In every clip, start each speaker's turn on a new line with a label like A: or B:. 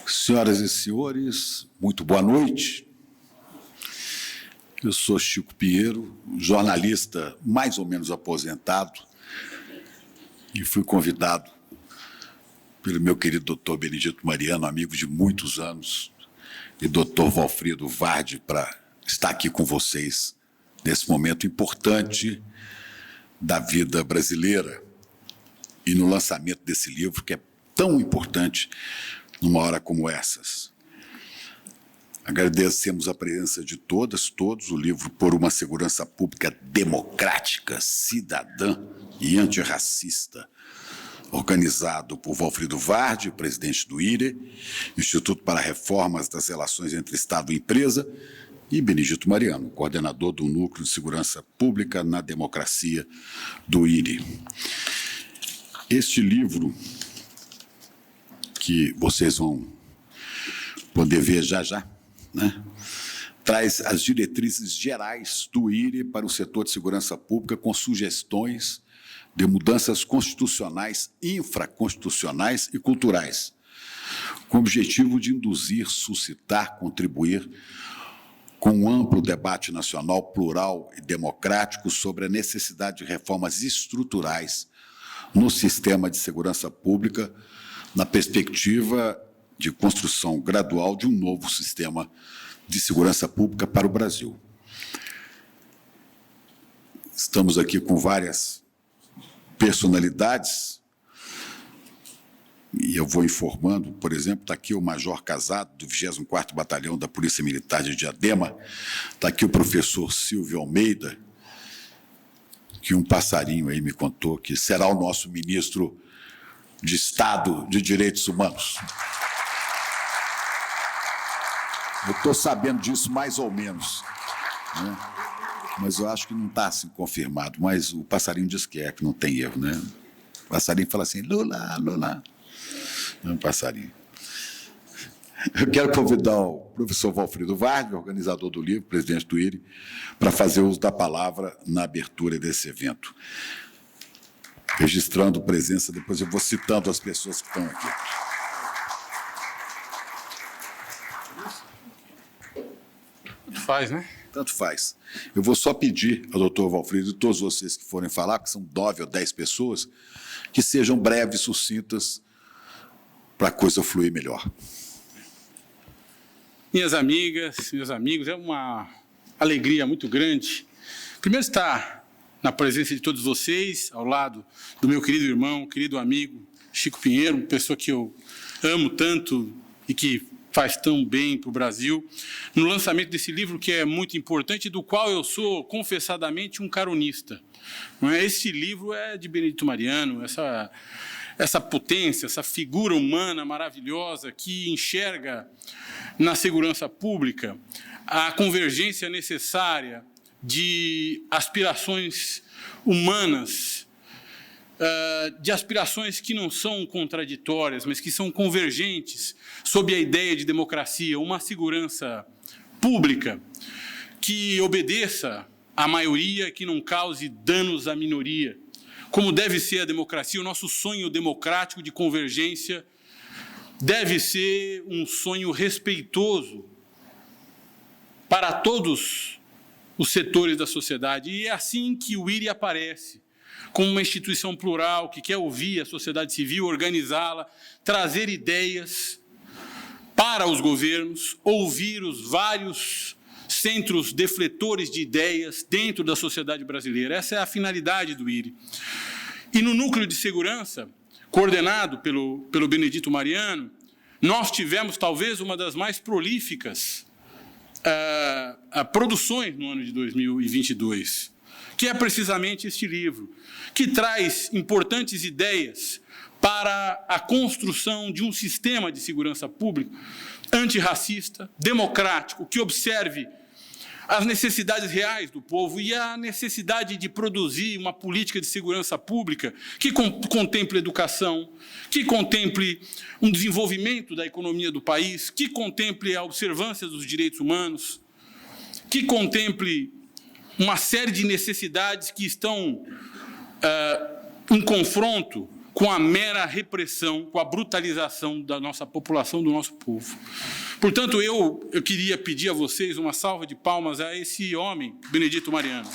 A: Senhoras e senhores, muito boa noite. Eu sou Chico Pinheiro, jornalista mais ou menos aposentado, e fui convidado pelo meu querido doutor Benedito Mariano, amigo de muitos anos, e doutor Valfrido Vardi, para estar aqui com vocês nesse momento importante da vida brasileira e no lançamento desse livro, que é tão importante numa hora como essas. Agradecemos a presença de todas, todos, o livro Por uma Segurança Pública Democrática, Cidadã e Antirracista, organizado por Valfrido Vardi, presidente do IRE, Instituto para Reformas das Relações entre Estado e Empresa, e Benedito Mariano, coordenador do Núcleo de Segurança Pública na Democracia do IRE. Este livro, que vocês vão poder ver já, né, traz as diretrizes gerais do IRE para o setor de segurança pública, com sugestões de mudanças constitucionais, infraconstitucionais e culturais, com o objetivo de induzir, suscitar, contribuir com um amplo debate nacional plural e democrático sobre a necessidade de reformas estruturais no sistema de segurança pública, na perspectiva de construção gradual de um novo sistema de segurança pública para o Brasil. Estamos aqui com várias personalidades, e eu vou informando, por exemplo, está aqui o Major Casado, do 24º Batalhão da Polícia Militar de Diadema, está aqui o professor Silvio Almeida, que um passarinho aí me contou que será o nosso ministro de Estado de Direitos Humanos. Eu estou sabendo disso mais ou menos, né? Mas eu acho que não está assim confirmado, mas o passarinho diz que não tem erro, né? O passarinho fala assim, Lula, Lula. Não é um passarinho. Eu quero convidar o professor Valfrido Vardi, organizador do livro, presidente do IRE, para fazer uso da palavra na abertura desse evento. Registrando presença, depois eu vou citando as pessoas que estão aqui.
B: Tanto faz, né?
A: Tanto faz. Eu vou só pedir ao doutor Valfrido e todos vocês que forem falar, que são 9 ou 10 pessoas, que sejam breves, sucintas, para a coisa fluir melhor.
B: Minhas amigas, meus amigos, é uma alegria muito grande. Primeiro estar na presença de todos vocês, ao lado do meu querido irmão, querido amigo, Chico Pinheiro, uma pessoa que eu amo tanto e que faz tão bem para o Brasil, no lançamento desse livro que é muito importante, do qual eu sou, confessadamente, um caronista. Esse livro é de Benedito Mariano, essa potência, essa figura humana maravilhosa que enxerga na segurança pública a convergência necessária de aspirações humanas, de aspirações que não são contraditórias, mas que são convergentes sob a ideia de democracia, uma segurança pública que obedeça à maioria, que não cause danos à minoria. Como deve ser a democracia, o nosso sonho democrático de convergência deve ser um sonho respeitoso para todos os setores da sociedade. E é assim que o IRE aparece, como uma instituição plural que quer ouvir a sociedade civil, organizá-la, trazer ideias para os governos, ouvir os vários centros defletores de ideias dentro da sociedade brasileira. Essa é a finalidade do IRE. E no núcleo de segurança, coordenado pelo Benedito Mariano, nós tivemos talvez uma das mais prolíficas produções no ano de 2022, que é precisamente este livro, que traz importantes ideias para a construção de um sistema de segurança pública antirracista, democrático, que observe as necessidades reais do povo e a necessidade de produzir uma política de segurança pública que contemple educação, que contemple um desenvolvimento da economia do país, que contemple a observância dos direitos humanos, que contemple uma série de necessidades que estão em confronto com a mera repressão, com a brutalização da nossa população, do nosso povo. Portanto, eu queria pedir a vocês uma salva de palmas a esse homem, Benedito Mariano,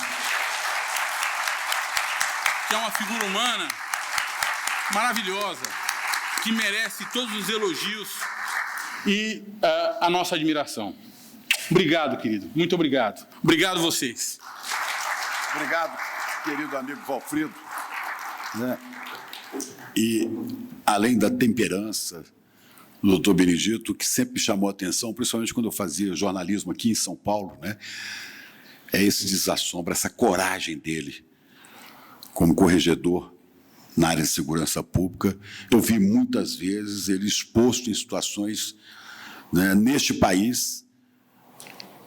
B: que é uma figura humana maravilhosa, que merece todos os elogios e a nossa admiração. Obrigado, querido. Muito obrigado. Obrigado a vocês.
A: Obrigado, querido amigo Valfrido. E, além da temperança do doutor Benedito, que sempre me chamou a atenção, principalmente quando eu fazia jornalismo aqui em São Paulo, né, é esse desassombro, essa coragem dele como corregedor na área de segurança pública. Eu vi muitas vezes ele exposto em situações, né, neste país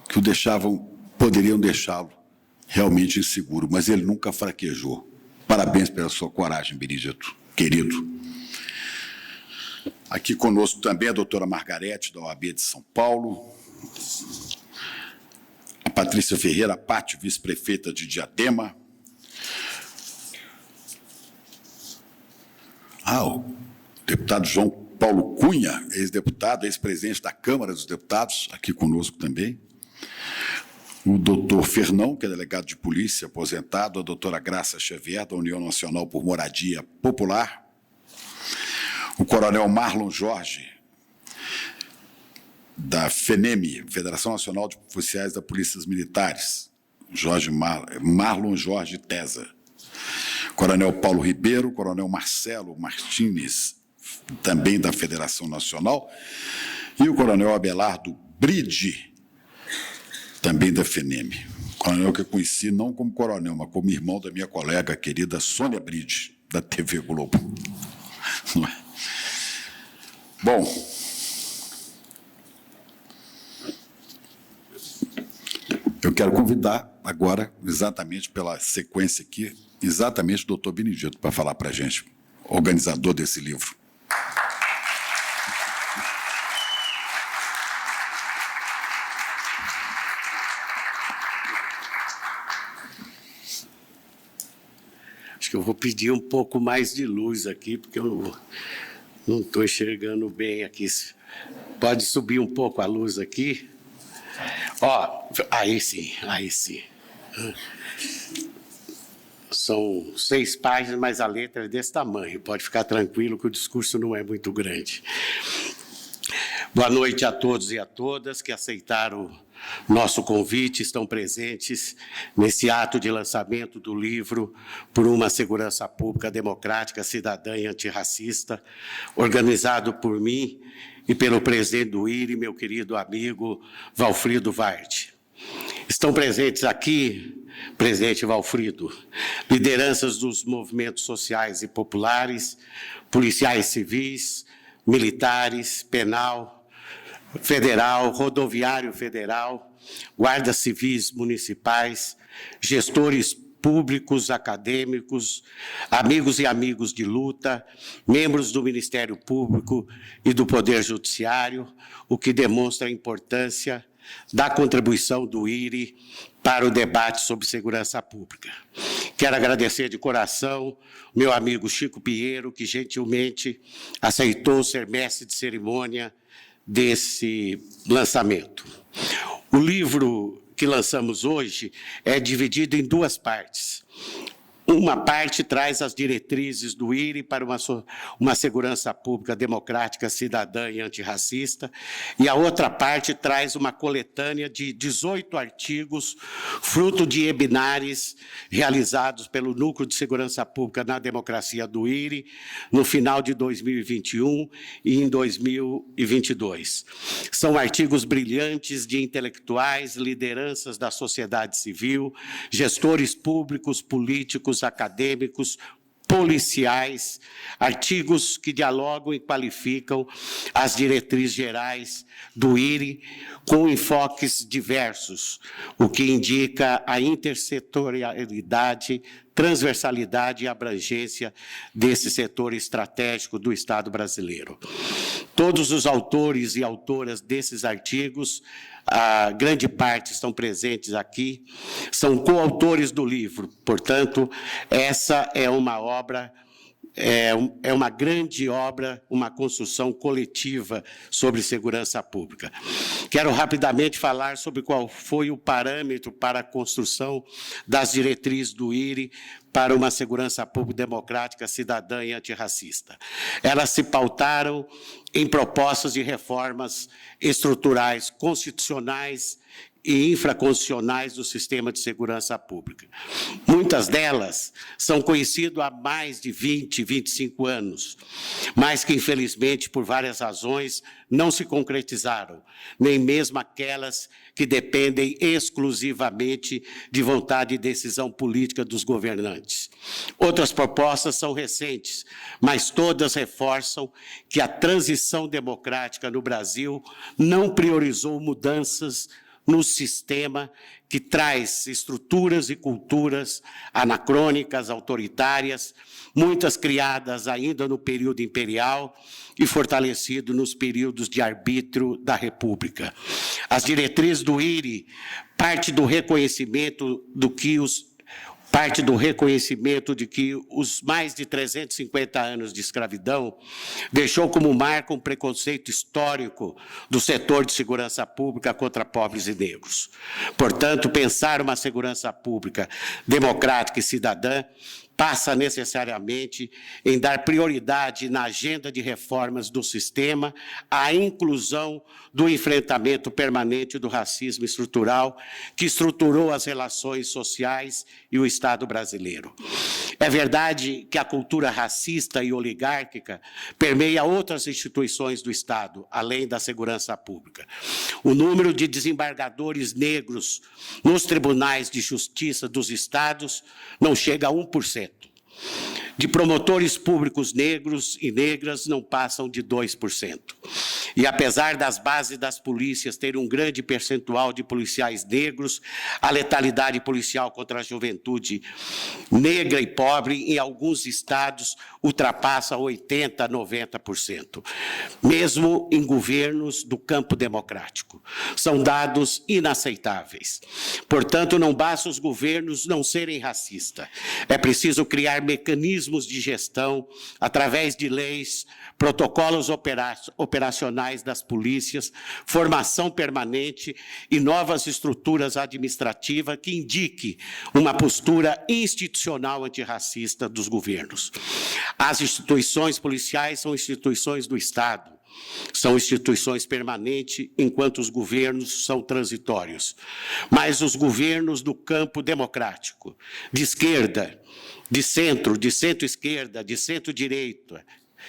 A: que poderiam deixá-lo realmente inseguro, mas ele nunca fraquejou. Parabéns pela sua coragem, Benedito, querido. Aqui conosco também a doutora Margarete, da OAB de São Paulo, a Patrícia Ferreira Pátio, vice-prefeita de Diadema, o deputado João Paulo Cunha, ex-deputado, ex-presidente da Câmara dos Deputados, aqui conosco também, o doutor Fernão, que é delegado de polícia, aposentado, a doutora Graça Xavier, da União Nacional por Moradia Popular, o coronel Marlon Jorge, da FENEMI, Federação Nacional de Oficiais da Polícias Militares, Marlon Jorge Tesa, coronel Paulo Ribeiro, coronel Marcelo Martins, também da Federação Nacional, e o coronel Abelardo Bride, também da FENEMI. Coronel que eu conheci não como coronel, mas como irmão da minha colega querida Sônia Bride, da TV Globo. Não é? Bom, eu quero convidar agora, exatamente pela sequência aqui, exatamente o doutor Benedito para falar para a gente, organizador desse livro.
C: Acho que eu vou pedir um pouco mais de luz aqui, porque eu não estou enxergando bem aqui. Pode subir um pouco a luz aqui? Aí sim, aí sim. São 6 páginas, mas a letra é desse tamanho. Pode ficar tranquilo que o discurso não é muito grande. Boa noite a todos e a todas que aceitaram nosso convite, estão presentes nesse ato de lançamento do livro Por uma Segurança Pública Democrática, Cidadã e Antirracista, organizado por mim e pelo presidente do IRI, meu querido amigo Valfrido Vardi. Estão presentes aqui, presidente Valfrido, lideranças dos movimentos sociais e populares, policiais civis, militares, penal, federal, rodoviário federal, guardas civis municipais, gestores públicos, acadêmicos, amigos e amigos de luta, membros do Ministério Público e do Poder Judiciário, o que demonstra a importância da contribuição do IRI para o debate sobre segurança pública. Quero agradecer de coração meu amigo Chico Pinheiro, que gentilmente aceitou ser mestre de cerimônia desse lançamento. O livro que lançamos hoje é dividido em 2 partes. Uma parte traz as diretrizes do IRI para uma segurança pública democrática, cidadã e antirracista, e a outra parte traz uma coletânea de 18 artigos, fruto de webinários realizados pelo Núcleo de Segurança Pública na Democracia do IRI, no final de 2021 e em 2022. São artigos brilhantes de intelectuais, lideranças da sociedade civil, gestores públicos, políticos, acadêmicos, policiais, artigos que dialogam e qualificam as diretrizes gerais do IRI com enfoques diversos, o que indica a intersetorialidade, transversalidade e abrangência desse setor estratégico do Estado brasileiro. Todos os autores e autoras desses artigos, a grande parte estão presentes aqui, são coautores do livro, portanto, essa é uma obra é uma grande obra, uma construção coletiva sobre segurança pública. Quero rapidamente falar sobre qual foi o parâmetro para a construção das diretrizes do IRI para uma segurança pública democrática, cidadã e antirracista. Elas se pautaram em propostas de reformas estruturais, constitucionais e infraconstitucionais do sistema de segurança pública. Muitas delas são conhecidas há mais de 20, 25 anos, mas que, infelizmente, por várias razões, não se concretizaram, nem mesmo aquelas que dependem exclusivamente de vontade e decisão política dos governantes. Outras propostas são recentes, mas todas reforçam que a transição democrática no Brasil não priorizou mudanças no sistema que traz estruturas e culturas anacrônicas, autoritárias, muitas criadas ainda no período imperial e fortalecido nos períodos de arbítrio da República. As diretrizes do IRI parte do reconhecimento de que os mais de 350 anos de escravidão deixou como marca um preconceito histórico do setor de segurança pública contra pobres e negros. Portanto, pensar uma segurança pública democrática e cidadã passa necessariamente em dar prioridade na agenda de reformas do sistema à inclusão do enfrentamento permanente do racismo estrutural que estruturou as relações sociais e o Estado brasileiro. É verdade que a cultura racista e oligárquica permeia outras instituições do Estado, além da segurança pública. O número de desembargadores negros nos tribunais de justiça dos estados não chega a 1%. De promotores públicos negros e negras não passam de 2%. E apesar das bases das polícias terem um grande percentual de policiais negros, a letalidade policial contra a juventude negra e pobre em alguns estados ultrapassa 80% a 90%, mesmo em governos do campo democrático. São dados inaceitáveis. Portanto, não basta os governos não serem racistas. É preciso criar mecanismos de gestão através de leis, protocolos operacionais das polícias, formação permanente e novas estruturas administrativas que indiquem uma postura institucional antirracista dos governos. As instituições policiais são instituições do Estado, são instituições permanentes, enquanto os governos são transitórios. Mas os governos do campo democrático, de esquerda, de centro-esquerda, de centro-direita,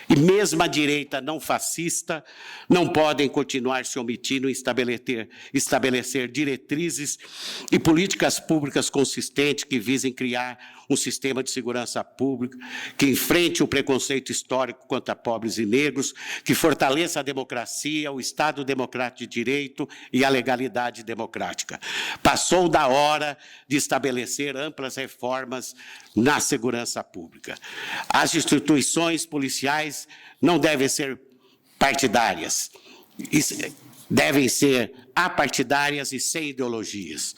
C: e mesmo a direita não fascista, não podem continuar se omitindo em estabelecer diretrizes e políticas públicas consistentes que visem criar um sistema de segurança pública que enfrente o preconceito histórico contra pobres e negros, que fortaleça a democracia, o Estado democrático de direito e a legalidade democrática. Passou da hora de estabelecer amplas reformas na segurança pública. As instituições policiais não devem ser partidárias, devem ser apartidárias e sem ideologias,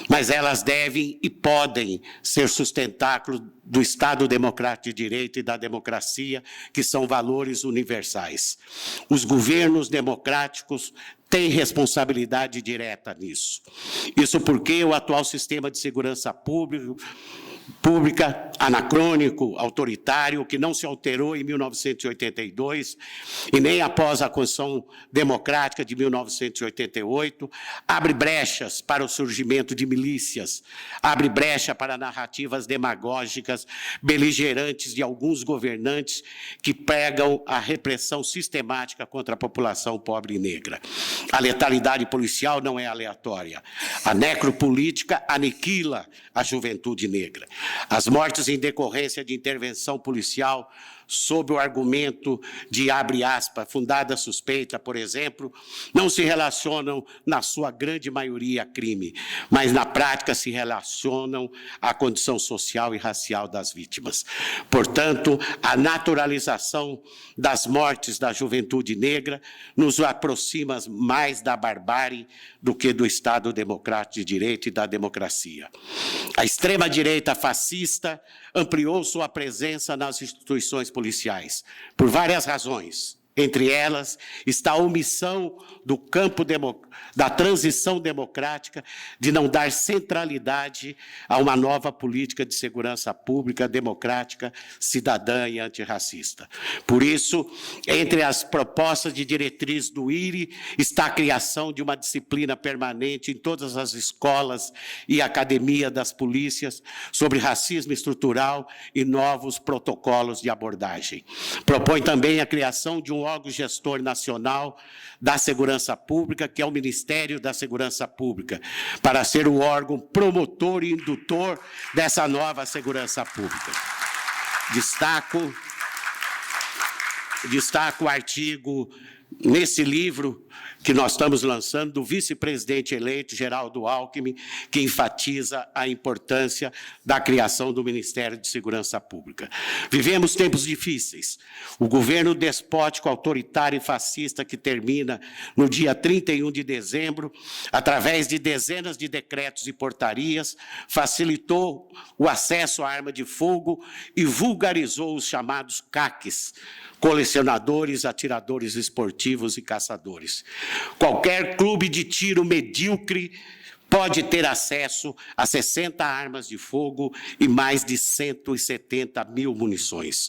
C: mas elas devem e podem ser sustentáculos do Estado democrático de direito e da democracia, que são valores universais. Os governos democráticos têm responsabilidade direta nisso. Isso porque o atual sistema de segurança pública, anacrônico, autoritário, que não se alterou em 1982 e nem após a Constituição Democrática de 1988, abre brechas para o surgimento de milícias, abre brecha para narrativas demagógicas, beligerantes de alguns governantes que pregam a repressão sistemática contra a população pobre e negra. A letalidade policial não é aleatória. A necropolítica aniquila a juventude negra. As mortes em decorrência de intervenção policial sob o argumento de, abre aspas, fundada suspeita, por exemplo, não se relacionam, na sua grande maioria, a crime, mas na prática se relacionam à condição social e racial das vítimas. Portanto, a naturalização das mortes da juventude negra nos aproxima mais da barbárie do que do Estado democrático de direito e da democracia. A extrema-direita fascista ampliou sua presença nas instituições policiais, por várias razões. Entre elas está a omissão do campo da transição democrática de não dar centralidade a uma nova política de segurança pública, democrática, cidadã e antirracista. Por isso, entre as propostas de diretriz do IRI está a criação de uma disciplina permanente em todas as escolas e academia das polícias sobre racismo estrutural e novos protocolos de abordagem. Propõe também a criação de um órgão gestor nacional da segurança pública, que é o Ministério da Segurança Pública, para ser o órgão promotor e indutor dessa nova segurança pública. Destaco o artigo nesse livro que nós estamos lançando, do vice-presidente eleito, Geraldo Alckmin, que enfatiza a importância da criação do Ministério de Segurança Pública. Vivemos tempos difíceis. O governo despótico, autoritário e fascista que termina no dia 31 de dezembro, através de dezenas de decretos e portarias, facilitou o acesso à arma de fogo e vulgarizou os chamados CACs, colecionadores, atiradores esportivos e caçadores. Qualquer clube de tiro medíocre pode ter acesso a 60 armas de fogo e mais de 170 mil munições.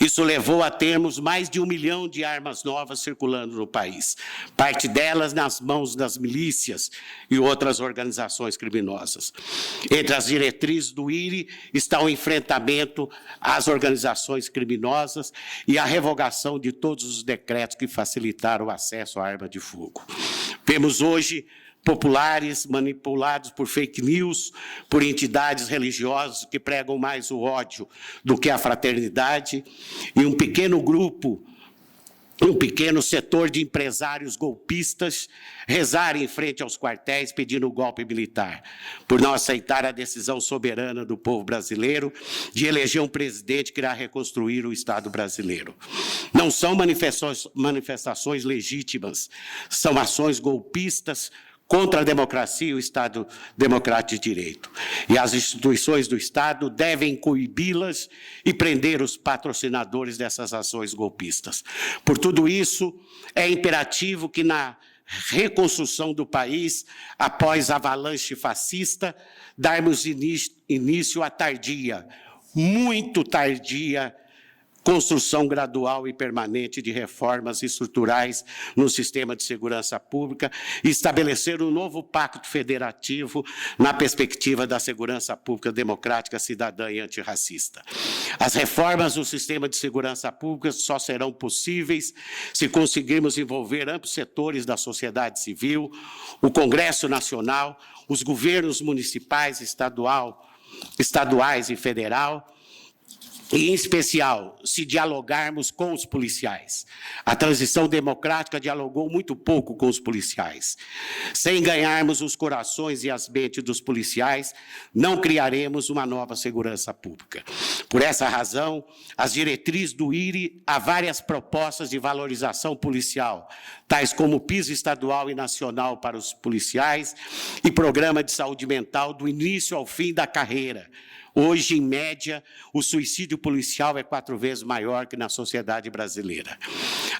C: Isso levou a termos mais de 1 milhão de armas novas circulando no país, parte delas nas mãos das milícias e outras organizações criminosas. Entre as diretrizes do IRI está o enfrentamento às organizações criminosas e a revogação de todos os decretos que facilitaram o acesso à arma de fogo. Vemos hoje populares manipulados por fake news, por entidades religiosas que pregam mais o ódio do que a fraternidade, e um pequeno grupo, um pequeno setor de empresários golpistas rezarem em frente aos quartéis pedindo o golpe militar, por não aceitar a decisão soberana do povo brasileiro de eleger um presidente que irá reconstruir o Estado brasileiro. Não são manifestações legítimas, são ações golpistas contra a democracia e o Estado democrático de direito. E as instituições do Estado devem coibi-las e prender os patrocinadores dessas ações golpistas. Por tudo isso, é imperativo que na reconstrução do país, após a avalanche fascista, darmos início à tardia, muito tardia, construção gradual e permanente de reformas estruturais no sistema de segurança pública e estabelecer um novo pacto federativo na perspectiva da segurança pública democrática, cidadã e antirracista. As reformas no sistema de segurança pública só serão possíveis se conseguirmos envolver amplos setores da sociedade civil, o Congresso Nacional, os governos municipais, estaduais e federal, e, em especial, se dialogarmos com os policiais. A transição democrática dialogou muito pouco com os policiais. Sem ganharmos os corações e as mentes dos policiais, não criaremos uma nova segurança pública. Por essa razão, as diretrizes do IRI há várias propostas de valorização policial, tais como piso estadual e nacional para os policiais e programa de saúde mental do início ao fim da carreira. Hoje, em média, o suicídio policial é 4 vezes maior que na sociedade brasileira.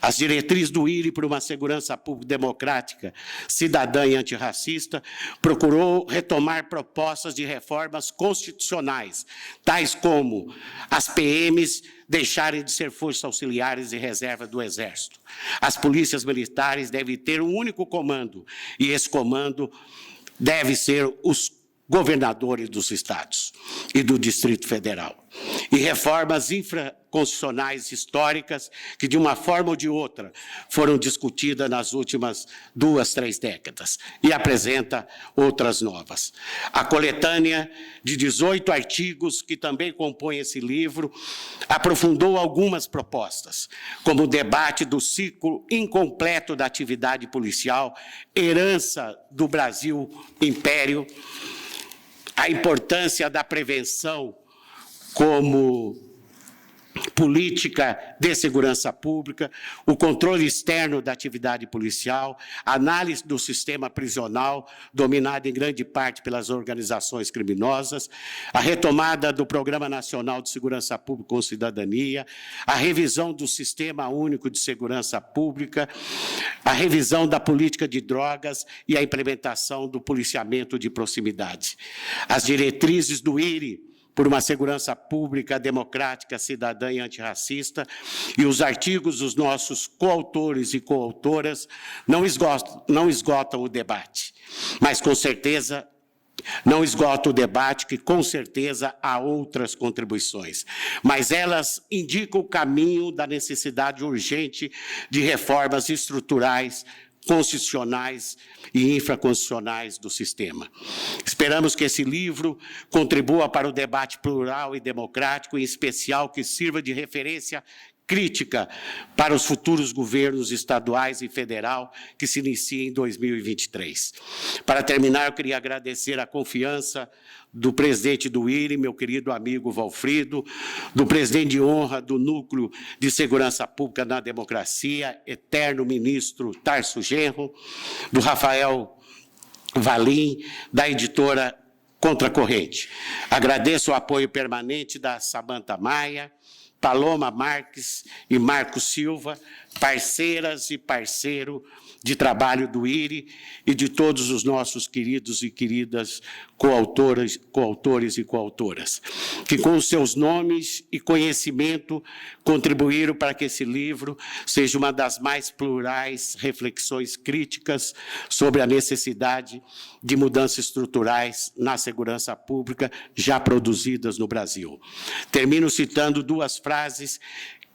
C: As diretrizes do IRI para uma segurança pública democrática, cidadã e antirracista procurou retomar propostas de reformas constitucionais, tais como as PMs deixarem de ser forças auxiliares e reserva do Exército. As polícias militares devem ter um único comando, e esse comando deve ser os governadores dos estados e do Distrito Federal. E reformas infraconstitucionais históricas que, de uma forma ou de outra, foram discutidas nas últimas 2, 3 décadas, e apresenta outras novas. A coletânea de 18 artigos que também compõe esse livro aprofundou algumas propostas, como o debate do ciclo incompleto da atividade policial, herança do Brasil Império, a importância da prevenção como política de segurança pública, o controle externo da atividade policial, análise do sistema prisional, dominado em grande parte pelas organizações criminosas, a retomada do Programa Nacional de Segurança Pública com Cidadania, a revisão do Sistema Único de Segurança Pública, a revisão da política de drogas e a implementação do policiamento de proximidade. As diretrizes do IRI, por uma segurança pública, democrática, cidadã e antirracista, e os artigos dos nossos coautores e coautoras não esgotam o debate, mas, com certeza, não esgota o debate, que com certeza há outras contribuições, mas elas indicam o caminho da necessidade urgente de reformas estruturais, constitucionais e infraconstitucionais do sistema. Esperamos que esse livro contribua para o debate plural e democrático, em especial que sirva de referência crítica para os futuros governos estaduais e federal que se iniciam em 2023. Para terminar, eu queria agradecer a confiança do presidente do IRI, meu querido amigo Valfrido, do presidente de honra do Núcleo de Segurança Pública na Democracia, eterno ministro Tarso Genro, do Rafael Valim, da editora Contracorrente. Agradeço o apoio permanente da Samanta Maia, Paloma Marques e Marco Silva, parceiras e parceiro de trabalho do IRI, e de todos os nossos queridos e queridas coautores e coautoras, que com os seus nomes e conhecimento contribuíram para que esse livro seja uma das mais plurais reflexões críticas sobre a necessidade de mudanças estruturais na segurança pública já produzidas no Brasil. Termino citando 2 frases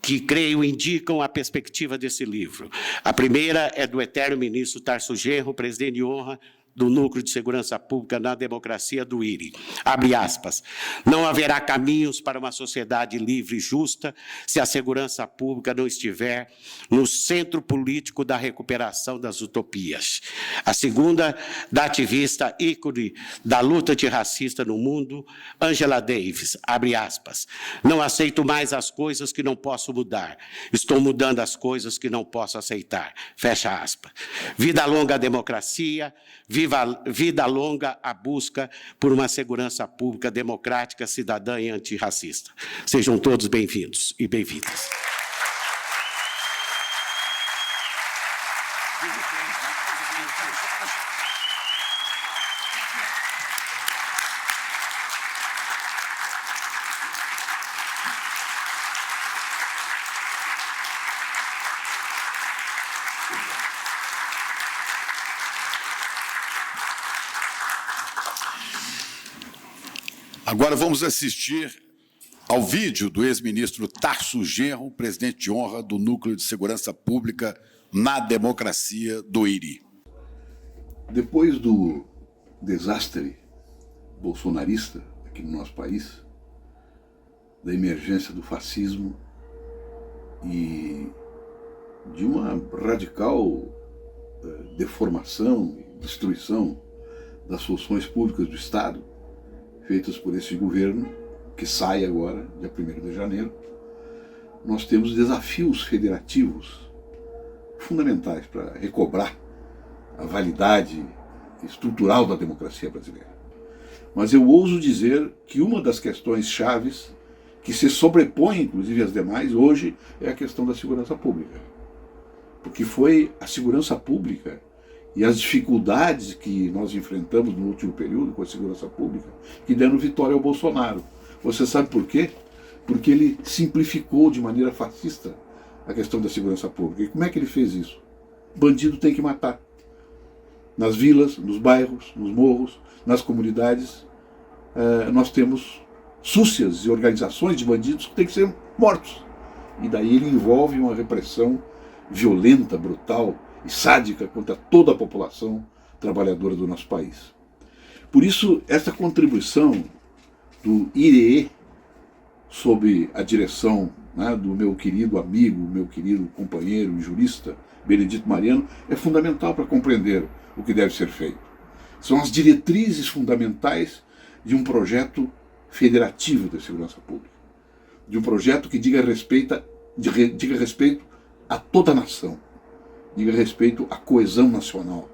C: que, creio, indicam a perspectiva desse livro. A primeira é do eterno ministro Tarso Genro, presidente de honra do Núcleo de Segurança Pública na Democracia do IRI. Abre aspas. Não haverá caminhos para uma sociedade livre e justa se a segurança pública não estiver no centro político da recuperação das utopias. A segunda, da ativista ícone da luta antirracista no mundo, Angela Davis. Abre aspas. Não aceito mais as coisas que não posso mudar. Estou mudando as coisas que não posso aceitar. Fecha aspas. Vida longa à democracia, vida longa a busca por uma segurança pública democrática, cidadã e antirracista. Sejam todos bem-vindos e bem-vindas.
A: Agora vamos assistir ao vídeo do ex-ministro Tarso Genro, presidente de honra do Núcleo de Segurança Pública na Democracia do IRI.
D: Depois do desastre bolsonarista aqui no nosso país, da emergência do fascismo e de uma radical deformação e destruição das funções públicas do Estado, feitas por esse governo, que sai agora, dia 1º de janeiro, nós temos desafios federativos fundamentais para recobrar a validade estrutural da democracia brasileira. Mas eu ouso dizer que uma das questões chaves que se sobrepõe, inclusive, às demais, hoje, é a questão da segurança pública. Porque foi a segurança pública e as dificuldades que nós enfrentamos no último período com a segurança pública que deram vitória ao Bolsonaro. Você sabe por quê? Porque ele simplificou de maneira fascista a questão da segurança pública. E como é que ele fez isso? Bandido tem que matar. nas vilas, nos bairros, nos morros, nas comunidades, nós temos súcias e organizações de bandidos que têm que ser mortos. E daí ele envolve uma repressão violenta, brutal e sádica contra toda a população trabalhadora do nosso país. Por isso, essa contribuição do IREE, sob a direção, né, do meu querido amigo, meu querido companheiro e jurista, Benedito Mariano, é fundamental para compreender o que deve ser feito. São as diretrizes fundamentais de um projeto federativo de segurança pública, de um projeto que diga respeito a toda a nação, diga respeito à coesão nacional,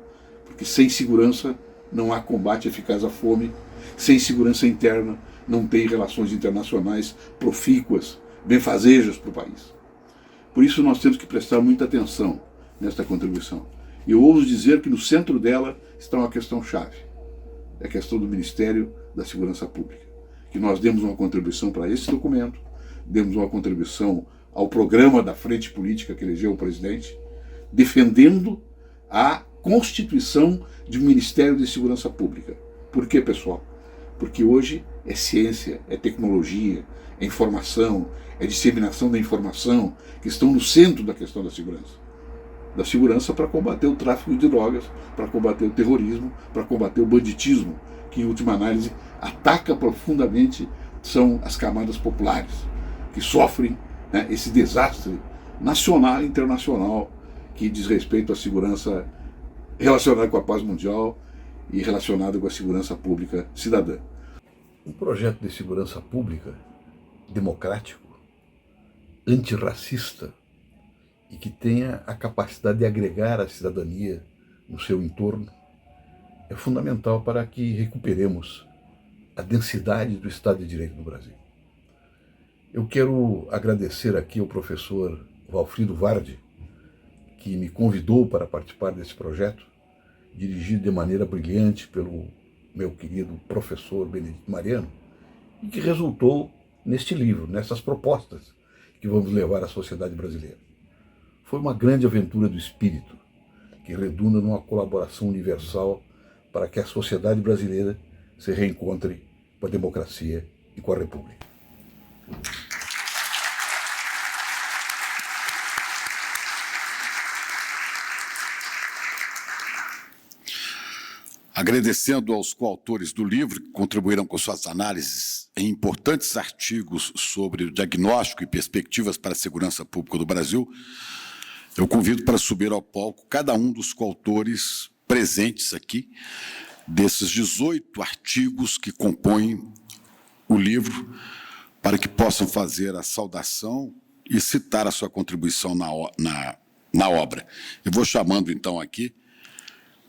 D: porque sem segurança não há combate eficaz à fome, sem segurança interna não tem relações internacionais profícuas, benfazejas para o país. Por isso nós temos que prestar muita atenção nesta contribuição. E eu ouso dizer que no centro dela está uma questão-chave, é a questão do Ministério da Segurança Pública. Que nós demos uma contribuição para esse documento, demos uma contribuição ao programa da frente política que elegeu o presidente, defendendo a constituição de um Ministério de Segurança Pública. Por quê, pessoal? Porque hoje é ciência, é tecnologia, é informação, é disseminação da informação que estão no centro da questão da segurança. Da segurança para combater o tráfico de drogas, para combater o terrorismo, para combater o banditismo, que em última análise ataca profundamente são as camadas populares, que sofrem, né, esse desastre nacional e internacional que diz respeito à segurança relacionada com a paz mundial e relacionada com a segurança pública cidadã.
E: Um projeto de segurança pública democrático, antirracista e que tenha a capacidade de agregar a cidadania no seu entorno é fundamental para que recuperemos a densidade do Estado de Direito no Brasil. Eu quero agradecer aqui ao professor Valfrido Vardi, que me convidou para participar desse projeto, dirigido de maneira brilhante pelo meu querido professor Benedito Mariano, e que resultou neste livro, nessas propostas que vamos levar à sociedade brasileira. Foi uma grande aventura do espírito, que redunda numa colaboração universal para que a sociedade brasileira se reencontre com a democracia e com a república.
A: Agradecendo aos coautores do livro que contribuíram com suas análises em importantes artigos sobre o diagnóstico e perspectivas para a segurança pública do Brasil, eu convido para subir ao palco cada um dos coautores presentes aqui, desses 18 artigos que compõem o livro, para que possam fazer a saudação e citar a sua contribuição na obra. Eu vou chamando, então, aqui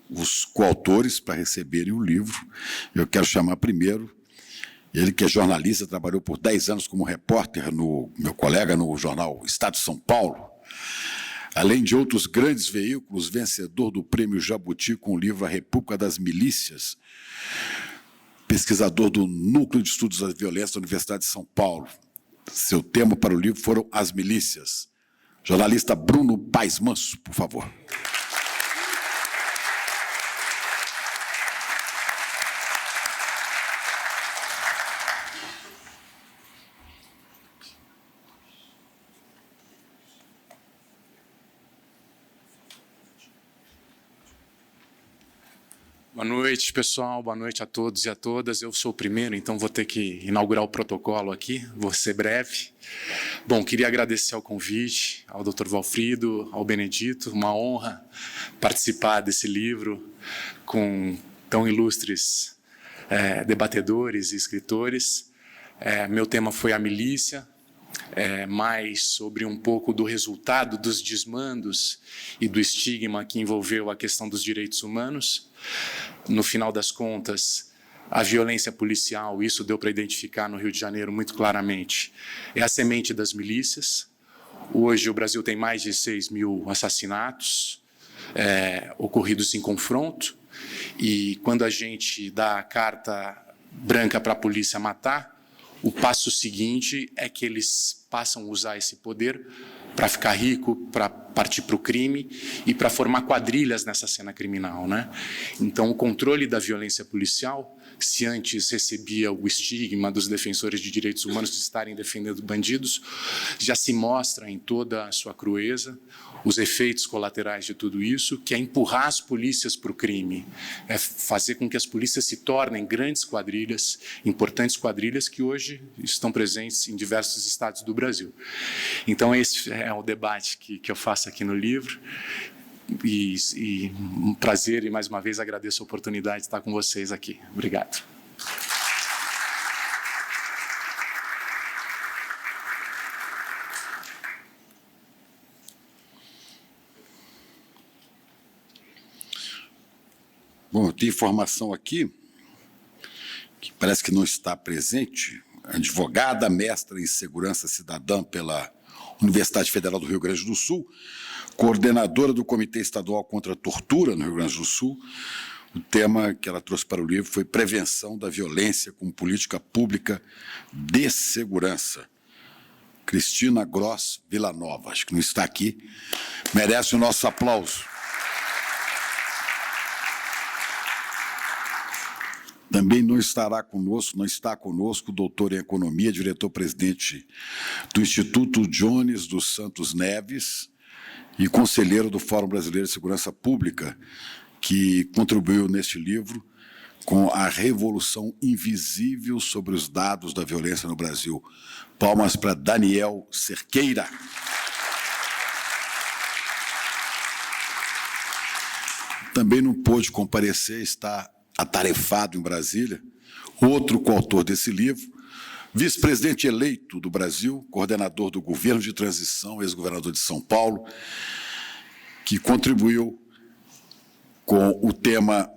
A: os coautores para receberem o livro. Eu quero chamar primeiro ele, que é jornalista, trabalhou por 10 anos como repórter, meu colega, no jornal Estado de São Paulo, além de outros grandes veículos, vencedor do Prêmio Jabuti com o livro A República das Milícias, pesquisador do Núcleo de Estudos da Violência da Universidade de São Paulo. Seu tema para o livro foram as milícias. Jornalista Bruno Paes Manso, por favor.
F: Boa noite, pessoal. Boa noite a todos e a todas. Eu sou o primeiro, então vou ter que inaugurar o protocolo aqui. Vou ser breve. Bom, queria agradecer ao convite, ao Dr. Valfrido, ao Benedito. Uma honra participar desse livro com tão ilustres debatedores e escritores. Meu tema foi a milícia. Mais sobre um pouco do resultado dos desmandos e do estigma que envolveu a questão dos direitos humanos. No final das contas, a violência policial, isso deu para identificar no Rio de Janeiro muito claramente, é a semente das milícias. Hoje o Brasil tem mais de 6 mil assassinatos ocorridos em confronto, e quando a gente dá a carta branca para a polícia matar, o passo seguinte é que eles passam a usar esse poder para ficar rico, para partir para o crime e para formar quadrilhas nessa cena criminal, né? Então, o controle da violência policial, se antes recebia o estigma dos defensores de direitos humanos de estarem defendendo bandidos, já se mostra em toda a sua crueza os efeitos colaterais de tudo isso, que é empurrar as polícias para o crime, é fazer com que as polícias se tornem grandes quadrilhas, importantes quadrilhas que hoje estão presentes em diversos estados do Brasil. Então, esse é o debate que eu faço aqui no livro. E um prazer, e mais uma vez agradeço a oportunidade de estar com vocês aqui. Obrigado.
A: Bom, eu tenho informação aqui que parece que não está presente. Advogada, mestra em Segurança Cidadã pela Universidade Federal do Rio Grande do Sul, coordenadora do Comitê Estadual contra a Tortura no Rio Grande do Sul. O tema que ela trouxe para o livro foi Prevenção da Violência como Política Pública de Segurança. Cristina Gross Villanova, acho que não está aqui, merece o nosso aplauso. Também não está conosco o doutor em Economia, diretor-presidente do Instituto Jones dos Santos Neves e conselheiro do Fórum Brasileiro de Segurança Pública, que contribuiu neste livro com a Revolução Invisível sobre os Dados da Violência no Brasil. Palmas para Daniel Cerqueira. Também não pôde comparecer, está atarefado em Brasília, outro coautor desse livro, vice-presidente eleito do Brasil, coordenador do governo de transição, ex-governador de São Paulo, que contribuiu com o tema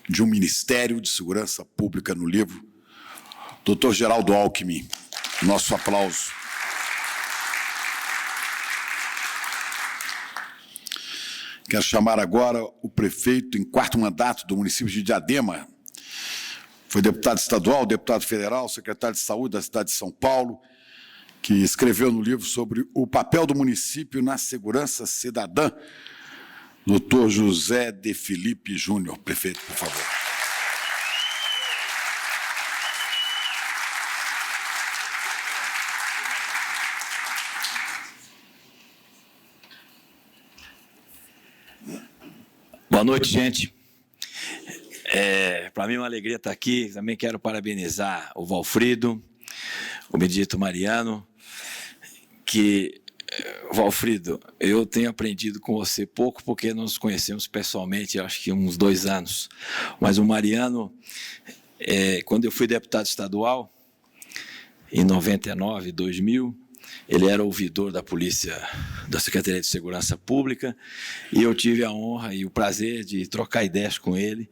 A: de um Ministério de Segurança Pública no livro, Dr. Geraldo Alckmin. Nosso aplauso. Quero chamar agora o prefeito em 4º mandato do município de Diadema. Foi deputado estadual, deputado federal, secretário de saúde da cidade de São Paulo, que escreveu no livro sobre o papel do município na segurança cidadã. Dr. José de Felipe Júnior. Prefeito, por favor.
G: Boa noite, gente. Para mim é uma alegria estar aqui. Também quero parabenizar o Valfrido, o Benedito Mariano, que, Valfrido, eu tenho aprendido com você pouco, porque nós nos conhecemos pessoalmente, acho que uns 2 anos. Mas o Mariano, quando eu fui deputado estadual, em 99, 2000, ele era ouvidor da Polícia, da Secretaria de Segurança Pública, e eu tive a honra e o prazer de trocar ideias com ele.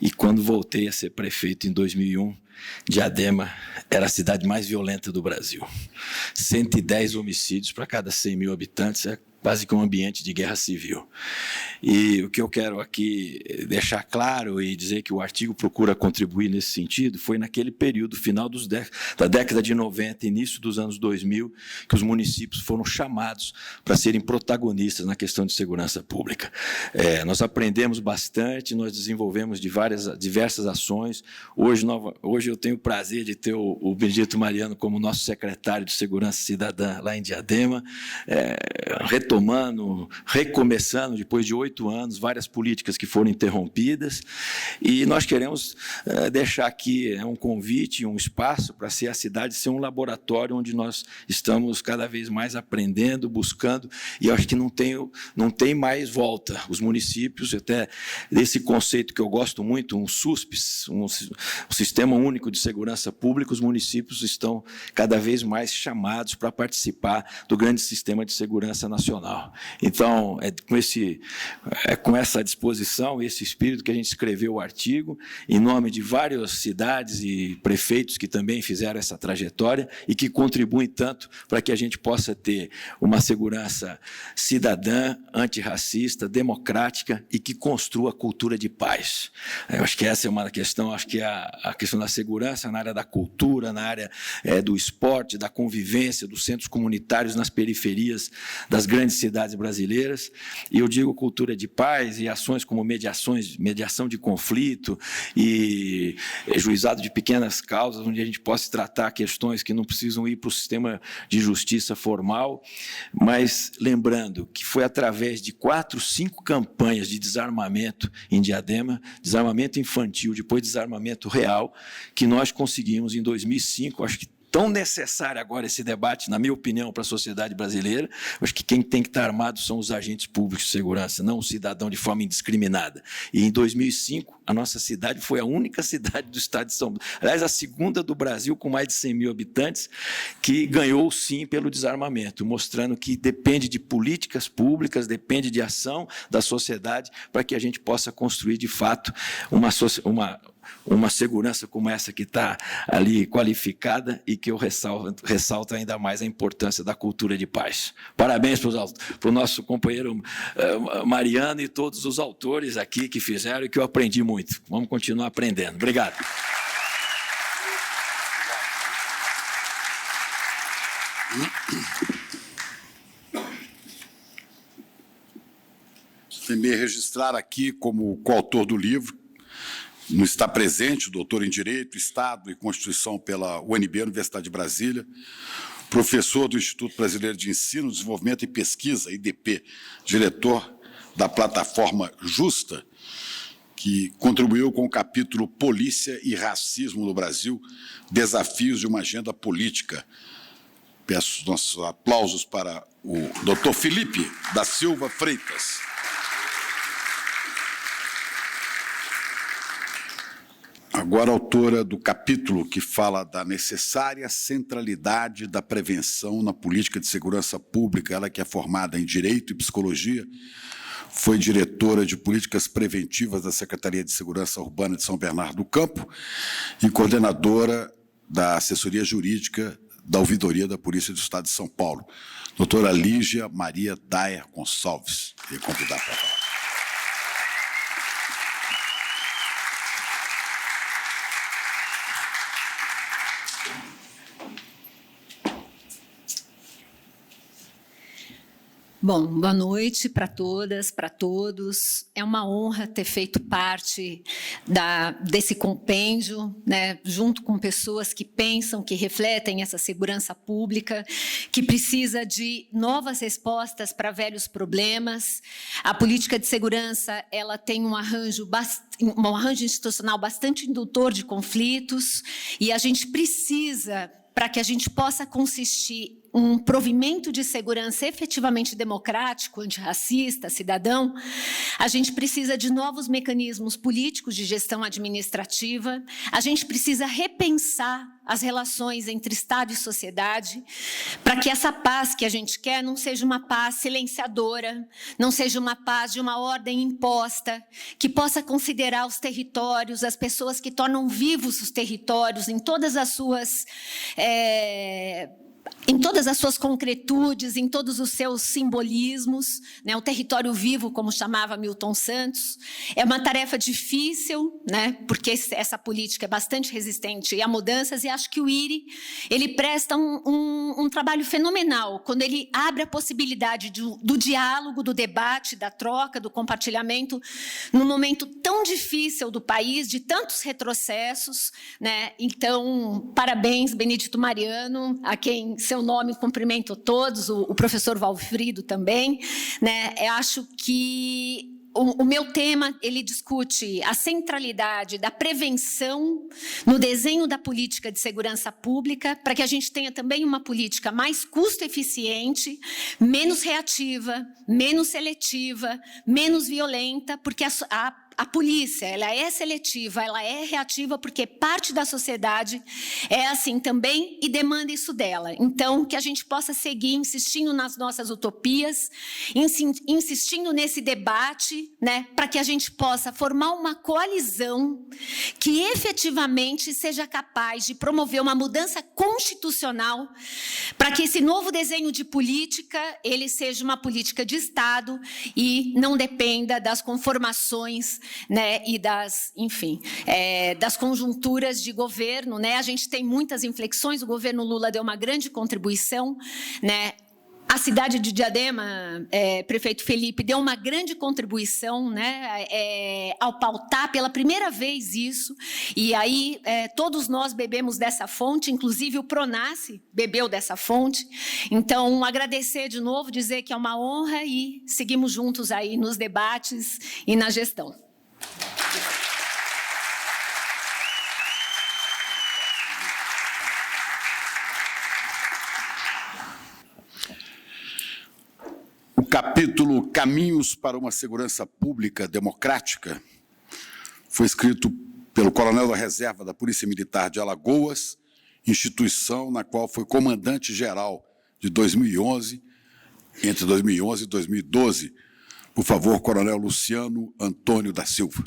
G: E quando voltei a ser prefeito em 2001, Diadema era a cidade mais violenta do Brasil. 110 homicídios para cada 100 mil habitantes, é quase que um ambiente de guerra civil. E o que eu quero aqui deixar claro e dizer que o artigo procura contribuir nesse sentido foi naquele período final da década de 90, início dos anos 2000, que os municípios foram chamados para serem protagonistas na questão de segurança pública. Nós aprendemos bastante, nós desenvolvemos diversas ações. Hoje eu tenho o prazer de ter o Benedito Mariano como nosso secretário de Segurança Cidadã lá em Diadema, retomando, recomeçando, depois de 8 anos, várias políticas que foram interrompidas, e nós queremos deixar aqui um convite, um espaço para ser a cidade, ser um laboratório onde nós estamos cada vez mais aprendendo, buscando, e eu acho que não tem mais volta. Os municípios, até desse conceito que eu gosto muito, um SUSPS, um Sistema Único de Segurança Pública, os municípios estão cada vez mais chamados para participar do grande sistema de segurança nacional. nacional. Então, com essa disposição, esse espírito que a gente escreveu o artigo, em nome de várias cidades e prefeitos que também fizeram essa trajetória e que contribuem tanto para que a gente possa ter uma segurança cidadã, antirracista, democrática e que construa a cultura de paz. Eu acho que essa é uma questão, acho que a questão da segurança na área da cultura, na área do esporte, da convivência, dos centros comunitários nas periferias das grandes cidades brasileiras. E eu digo cultura de paz e ações como mediação de conflito e juizado de pequenas causas, onde a gente possa tratar questões que não precisam ir para o sistema de justiça formal, mas lembrando que foi através de 4, 5 campanhas de desarmamento em Diadema, desarmamento infantil, depois desarmamento real, que nós conseguimos em 2005, acho que tão necessário agora esse debate, na minha opinião, para a sociedade brasileira. Acho que quem tem que estar armado são os agentes públicos de segurança, não o cidadão de forma indiscriminada. E em 2005, a nossa cidade foi a única cidade do estado de São Paulo, aliás, a segunda do Brasil, com mais de 100 mil habitantes, que ganhou sim pelo desarmamento, mostrando que depende de políticas públicas, depende de ação da sociedade para que a gente possa construir, de fato, uma segurança como essa que está ali qualificada e que eu ressalto ainda mais a importância da cultura de paz. Parabéns para o nosso companheiro Mariano e todos os autores aqui que fizeram e que eu aprendi muito. Vamos continuar aprendendo. Obrigado.
A: Também registrar aqui como coautor do livro, não está presente, o doutor em Direito, Estado e Constituição pela UNB, Universidade de Brasília, professor do Instituto Brasileiro de Ensino, Desenvolvimento e Pesquisa, IDP, diretor da plataforma Justa, que contribuiu com o capítulo Polícia e Racismo no Brasil, Desafios de uma Agenda Política. Peço nossos aplausos para o doutor Felipe da Silva Freitas. Agora, autora do capítulo que fala da necessária centralidade da prevenção na política de segurança pública, ela que é formada em Direito e Psicologia, foi diretora de Políticas Preventivas da Secretaria de Segurança Urbana de São Bernardo do Campo e coordenadora da Assessoria Jurídica da Ouvidoria da Polícia do Estado de São Paulo. Doutora Lígia Maria Dayer Gonçalves, queria convidar para falar.
H: Bom, boa noite para todas, para todos. É uma honra ter feito parte desse compêndio, né, junto com pessoas que pensam, que refletem essa segurança pública, que precisa de novas respostas para velhos problemas. A política de segurança ela tem um arranjo institucional bastante indutor de conflitos e a gente precisa, para que a gente possa consistir um provimento de segurança efetivamente democrático, antirracista, cidadão, a gente precisa de novos mecanismos políticos de gestão administrativa, a gente precisa repensar as relações entre Estado e sociedade, para que essa paz que a gente quer não seja uma paz silenciadora, não seja uma paz de uma ordem imposta, que possa considerar os territórios, as pessoas que tornam vivos os territórios em todas as suas concretudes, em todos os seus simbolismos, né? O território vivo, como chamava Milton Santos, é uma tarefa difícil, né? Porque essa política é bastante resistente a mudanças, e acho que o IRI ele presta um trabalho fenomenal, quando ele abre a possibilidade do diálogo, do debate, da troca, do compartilhamento, num momento tão difícil do país, de tantos retrocessos, né? Então, parabéns, Benedito Mariano, a quem seu nome cumprimento todos, o professor Valfrido também, né? Eu acho que o meu tema, ele discute a centralidade da prevenção no desenho da política de segurança pública, para que a gente tenha também uma política mais custo-eficiente, menos reativa, menos seletiva, menos violenta, porque a polícia, ela é seletiva, ela é reativa, porque parte da sociedade é assim também e demanda isso dela. Então, que a gente possa seguir insistindo nas nossas utopias, insistindo nesse debate, né, para que a gente possa formar uma coalizão que efetivamente seja capaz de promover uma mudança constitucional para que esse novo desenho de política, ele seja uma política de Estado e não dependa das conformações, né, e das, enfim, das conjunturas de governo, né? A gente tem muitas inflexões, o governo Lula deu uma grande contribuição, né? A cidade de Diadema, prefeito Felipe, deu uma grande contribuição, né, ao pautar pela primeira vez isso, e aí todos nós bebemos dessa fonte, inclusive o Pronace bebeu dessa fonte. Então, agradecer de novo, dizer que é uma honra e seguimos juntos aí nos debates e na gestão.
A: O capítulo Caminhos para uma Segurança Pública Democrática foi escrito pelo coronel da reserva da Polícia Militar de Alagoas, instituição na qual foi comandante-geral de 2011, entre 2011 e 2012. Por favor, coronel Luciano Antônio da Silva.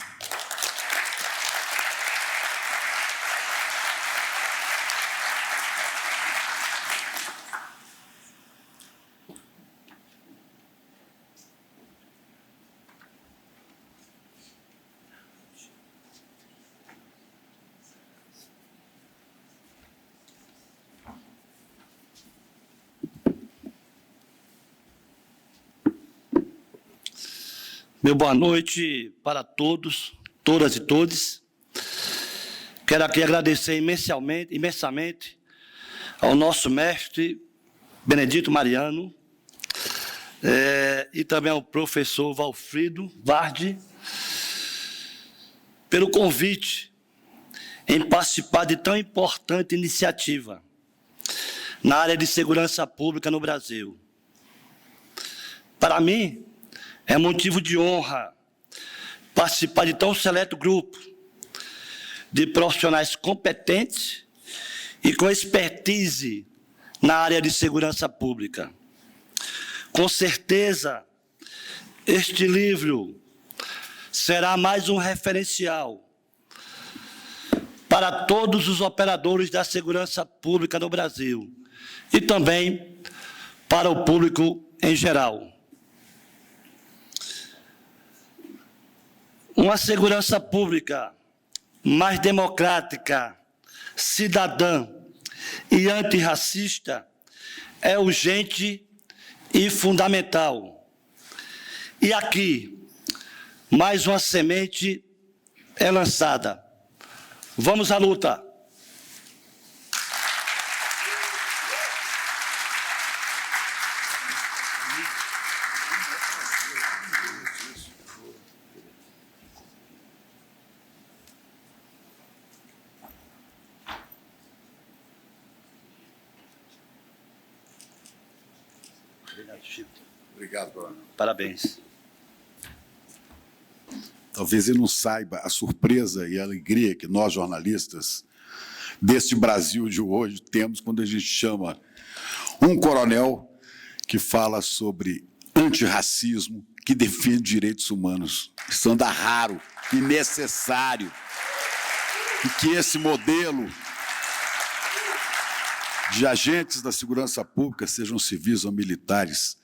I: Meu boa noite para todos, todas e todos. Quero aqui agradecer imensamente ao nosso mestre Benedito Mariano e também ao professor Valfrido Vardi pelo convite em participar de tão importante iniciativa na área de segurança pública no Brasil. Para mim, é motivo de honra participar de tão seleto grupo de profissionais competentes e com expertise na área de segurança pública. Com certeza, este livro será mais um referencial para todos os operadores da segurança pública no Brasil e também para o público em geral. Uma segurança pública mais democrática, cidadã e antirracista é urgente e fundamental. E aqui, mais uma semente é lançada. Vamos à luta!
A: Obrigado, coronel.
I: Parabéns.
A: Talvez ele não saiba a surpresa e a alegria que nós, jornalistas, deste Brasil de hoje, temos quando a gente chama um coronel que fala sobre antirracismo, que defende direitos humanos. Isso anda raro e necessário. E que esse modelo de agentes da segurança pública, sejam civis ou militares,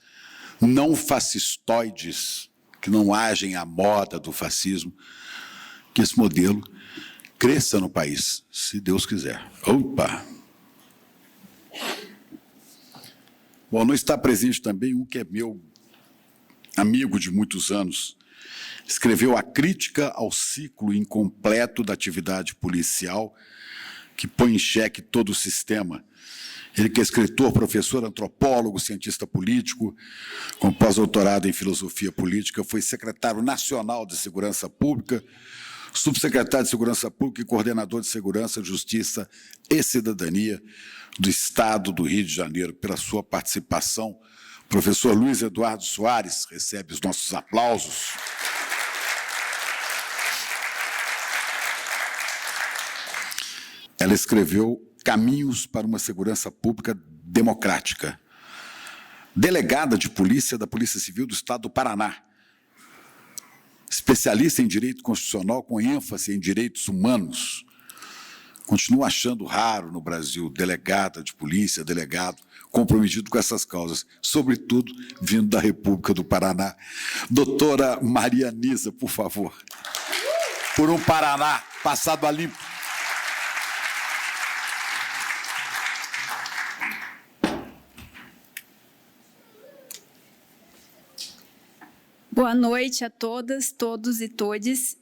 A: não fascistoides, que não agem à moda do fascismo, que esse modelo cresça no país, se Deus quiser. Opa! Bom, não está presente também um que é meu amigo de muitos anos, escreveu a crítica ao ciclo incompleto da atividade policial, que põe em xeque todo o sistema. Ele que é escritor, professor, antropólogo, cientista político, com pós-doutorado em filosofia política, foi secretário nacional de Segurança Pública, subsecretário de Segurança Pública e coordenador de Segurança, Justiça e Cidadania do Estado do Rio de Janeiro. Pela sua participação, professor Luiz Eduardo Soares recebe os nossos aplausos. ela escreveu Caminhos para uma Segurança Pública Democrática. Delegada de polícia da Polícia Civil do Estado do Paraná. Especialista em direito constitucional com ênfase em direitos humanos. Continuo achando raro no Brasil delegada de polícia, delegado comprometido com essas causas, sobretudo vindo da República do Paraná. Doutora Maria Nisa, por favor. Por um Paraná passado a limpo.
J: Boa noite a todas, todos e todes.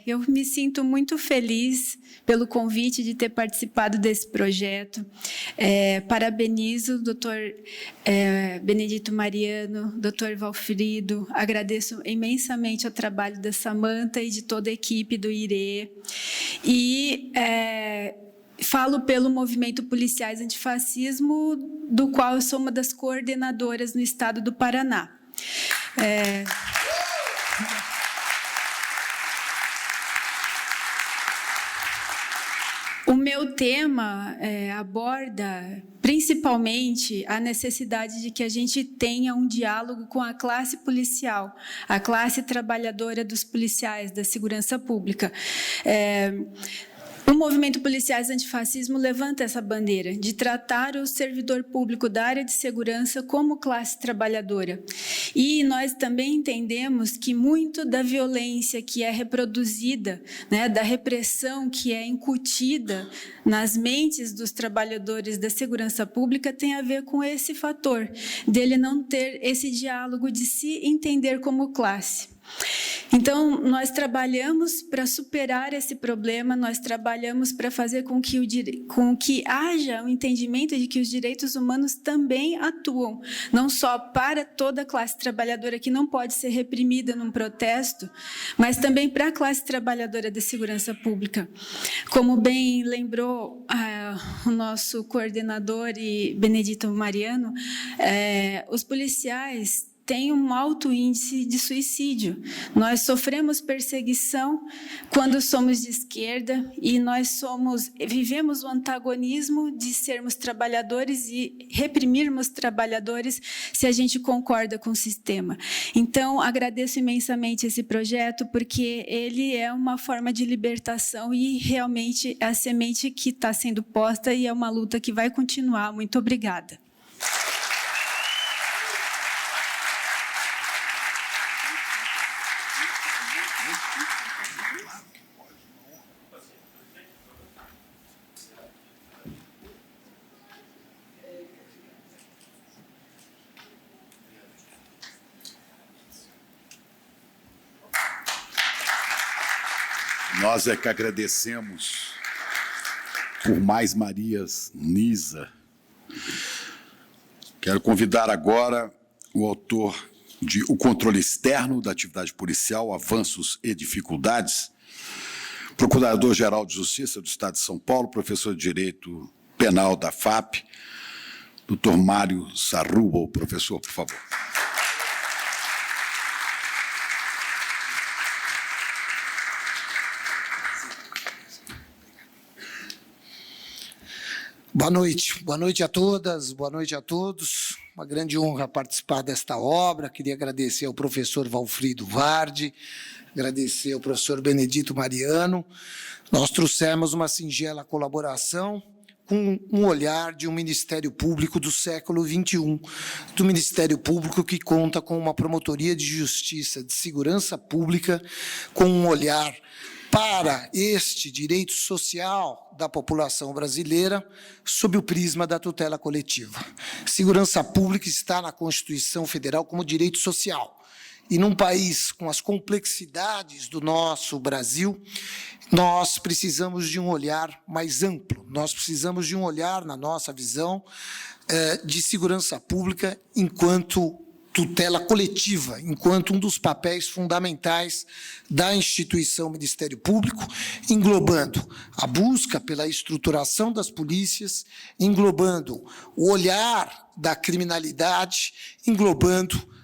J: Eu me sinto muito feliz pelo convite de ter participado desse projeto. Parabenizo o doutor Benedito Mariano, doutor Valfrido, agradeço imensamente o trabalho da Samanta e de toda a equipe do IRE. E falo pelo Movimento Policiais Antifascismo, do qual eu sou uma das coordenadoras no estado do Paraná. O meu tema aborda principalmente a necessidade de que a gente tenha um diálogo com a classe policial, a classe trabalhadora dos policiais, da segurança pública. O Movimento Policiais Antifascismo levanta essa bandeira de tratar o servidor público da área de segurança como classe trabalhadora. E nós também entendemos que muito da violência que é reproduzida, né, da repressão que é incutida nas mentes dos trabalhadores da segurança pública tem a ver com esse fator, dele não ter esse diálogo de se entender como classe. Então, nós trabalhamos para superar esse problema, nós trabalhamos para fazer com que haja um entendimento de que os direitos humanos também atuam, não só para toda a classe trabalhadora que não pode ser reprimida num protesto, mas também para a classe trabalhadora da segurança pública. Como bem lembrou o nosso coordenador e Benedito Mariano, os policiais tem um alto índice de suicídio. Nós sofremos perseguição quando somos de esquerda e nós vivemos o antagonismo de sermos trabalhadores e reprimirmos trabalhadores se a gente concorda com o sistema. Então, agradeço imensamente esse projeto porque ele é uma forma de libertação e realmente é a semente que está sendo posta e é uma luta que vai continuar. Muito obrigada.
A: Nós é que agradecemos por mais Marias Nisa. Quero convidar agora o autor de O Controle Externo da Atividade Policial, Avanços e Dificuldades, Procurador-Geral de Justiça do Estado de São Paulo, professor de Direito Penal da FAP, doutor Mário Sarrubo. Professor, por favor.
K: Boa noite a todas, boa noite a todos. Uma grande honra participar desta obra. Queria agradecer ao professor Valfrido Vardi, agradecer ao professor Benedito Mariano. Nós trouxemos uma singela colaboração com um olhar de um Ministério Público do século XXI, do Ministério Público que conta com uma promotoria de justiça de segurança pública, com um olhar para este direito social da população brasileira sob o prisma da tutela coletiva. Segurança pública está na Constituição Federal como direito social. E num país com as complexidades do nosso Brasil, nós precisamos de um olhar mais amplo, nós precisamos de um olhar, na nossa visão, de segurança pública enquanto tutela coletiva, enquanto um dos papéis fundamentais da instituição Ministério Público, englobando a busca pela estruturação das polícias, englobando o olhar da criminalidade, englobando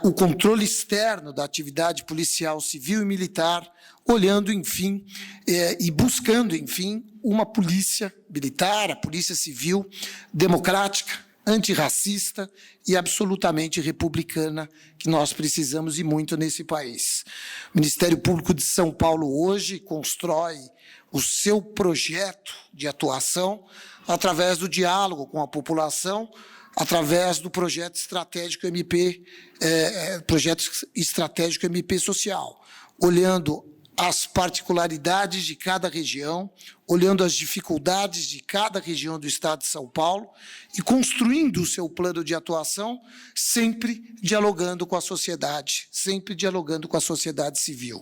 K: o controle externo da atividade policial, civil e militar, olhando, enfim, e buscando, enfim, uma polícia militar, a polícia civil democrática, antirracista e absolutamente republicana, que nós precisamos e muito nesse país. O Ministério Público de São Paulo hoje constrói o seu projeto de atuação através do diálogo com a população, através do projeto estratégico MP Social, olhando as particularidades de cada região, olhando as dificuldades de cada região do Estado de São Paulo e construindo o seu plano de atuação, sempre dialogando com a sociedade, sempre dialogando com a sociedade civil.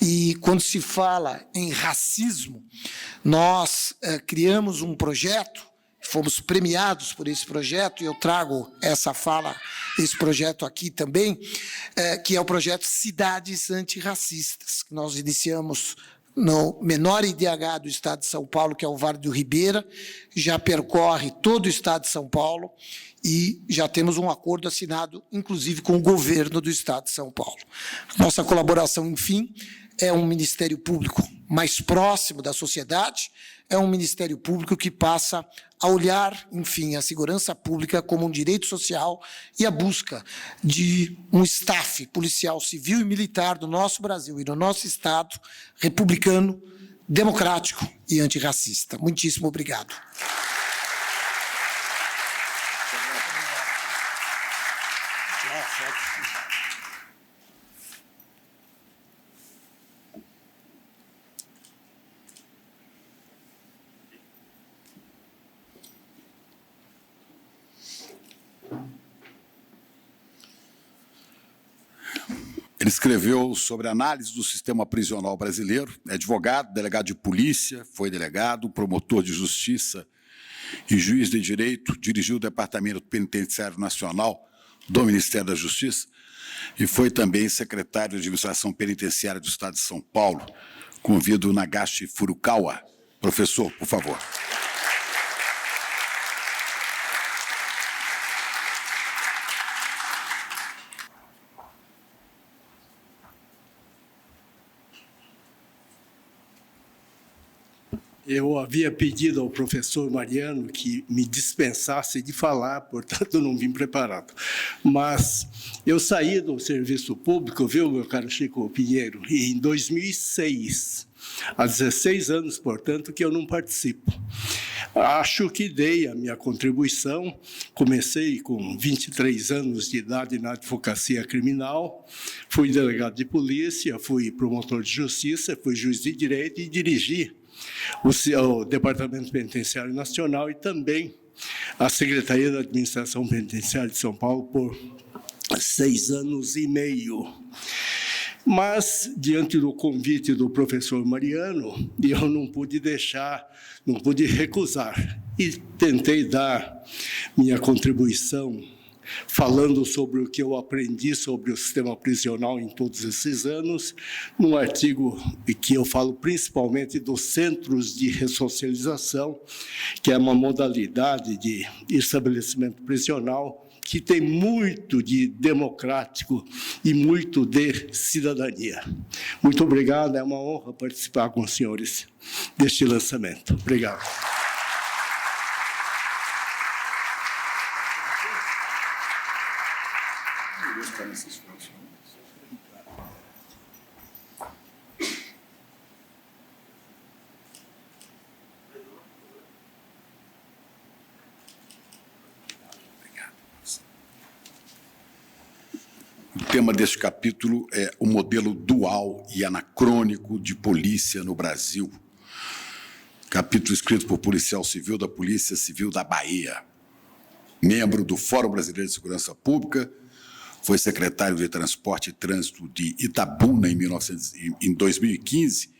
K: E quando se fala em racismo, nós criamos um projeto, fomos premiados por esse projeto, e eu trago essa fala, esse projeto aqui também, que é o projeto Cidades Antirracistas, que nós iniciamos no menor IDH do Estado de São Paulo, que é o Vale do Ribeira, já percorre todo o Estado de São Paulo e já temos um acordo assinado, inclusive, com o governo do Estado de São Paulo. Nossa colaboração, enfim, é um Ministério Público mais próximo da sociedade, é um Ministério Público que passa a olhar, enfim, a segurança pública como um direito social e a busca de um staff policial civil e militar do nosso Brasil e do nosso Estado republicano, democrático e antirracista. Muitíssimo obrigado.
A: Ele escreveu sobre a análise do sistema prisional brasileiro, é advogado, delegado de polícia, foi delegado, promotor de justiça e juiz de direito, dirigiu o Departamento Penitenciário Nacional do Ministério da Justiça e foi também secretário de Administração Penitenciária do Estado de São Paulo. Convido o Nagashi Furukawa. Professor, por favor.
L: Eu havia pedido ao professor Mariano que me dispensasse de falar, portanto, não vim preparado. Mas eu saí do serviço público, viu, meu caro Chico Pinheiro, e em 2006, há 16 anos, portanto, que eu não participo. Acho que dei a minha contribuição, comecei com 23 anos de idade na advocacia criminal, fui delegado de polícia, fui promotor de justiça, fui juiz de direito e dirigi o Departamento Penitenciário Nacional e também a Secretaria da Administração Penitenciária de São Paulo por 6 anos e meio. Mas, diante do convite do professor Mariano, eu não pude recusar. E tentei dar minha contribuição falando sobre o que eu aprendi sobre o sistema prisional em todos esses anos, num artigo que eu falo principalmente dos centros de ressocialização, que é uma modalidade de estabelecimento prisional que tem muito de democrático e muito de cidadania. Muito obrigado, é uma honra participar com os senhores deste lançamento. Obrigado.
A: O tema deste capítulo é o modelo dual e anacrônico de polícia no Brasil. Capítulo escrito por policial civil da Polícia Civil da Bahia. Membro do Fórum Brasileiro de Segurança Pública, foi secretário de Transporte e Trânsito de Itabuna em 2015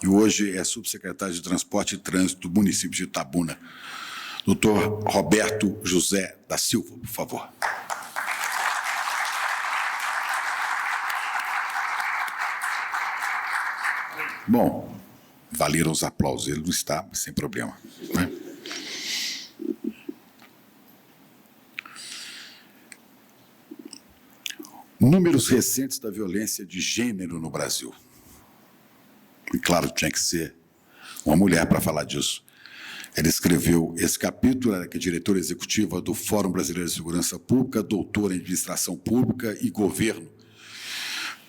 A: e hoje é subsecretário de Transporte e Trânsito do município de Itabuna. Doutor Roberto José da Silva, por favor. Bom, valeram os aplausos, ele não está, sem problema, né? Números recentes da violência de gênero no Brasil. E claro, tinha que ser uma mulher para falar disso. Ela escreveu esse capítulo, ela que é diretora executiva do Fórum Brasileiro de Segurança Pública, doutora em Administração Pública e Governo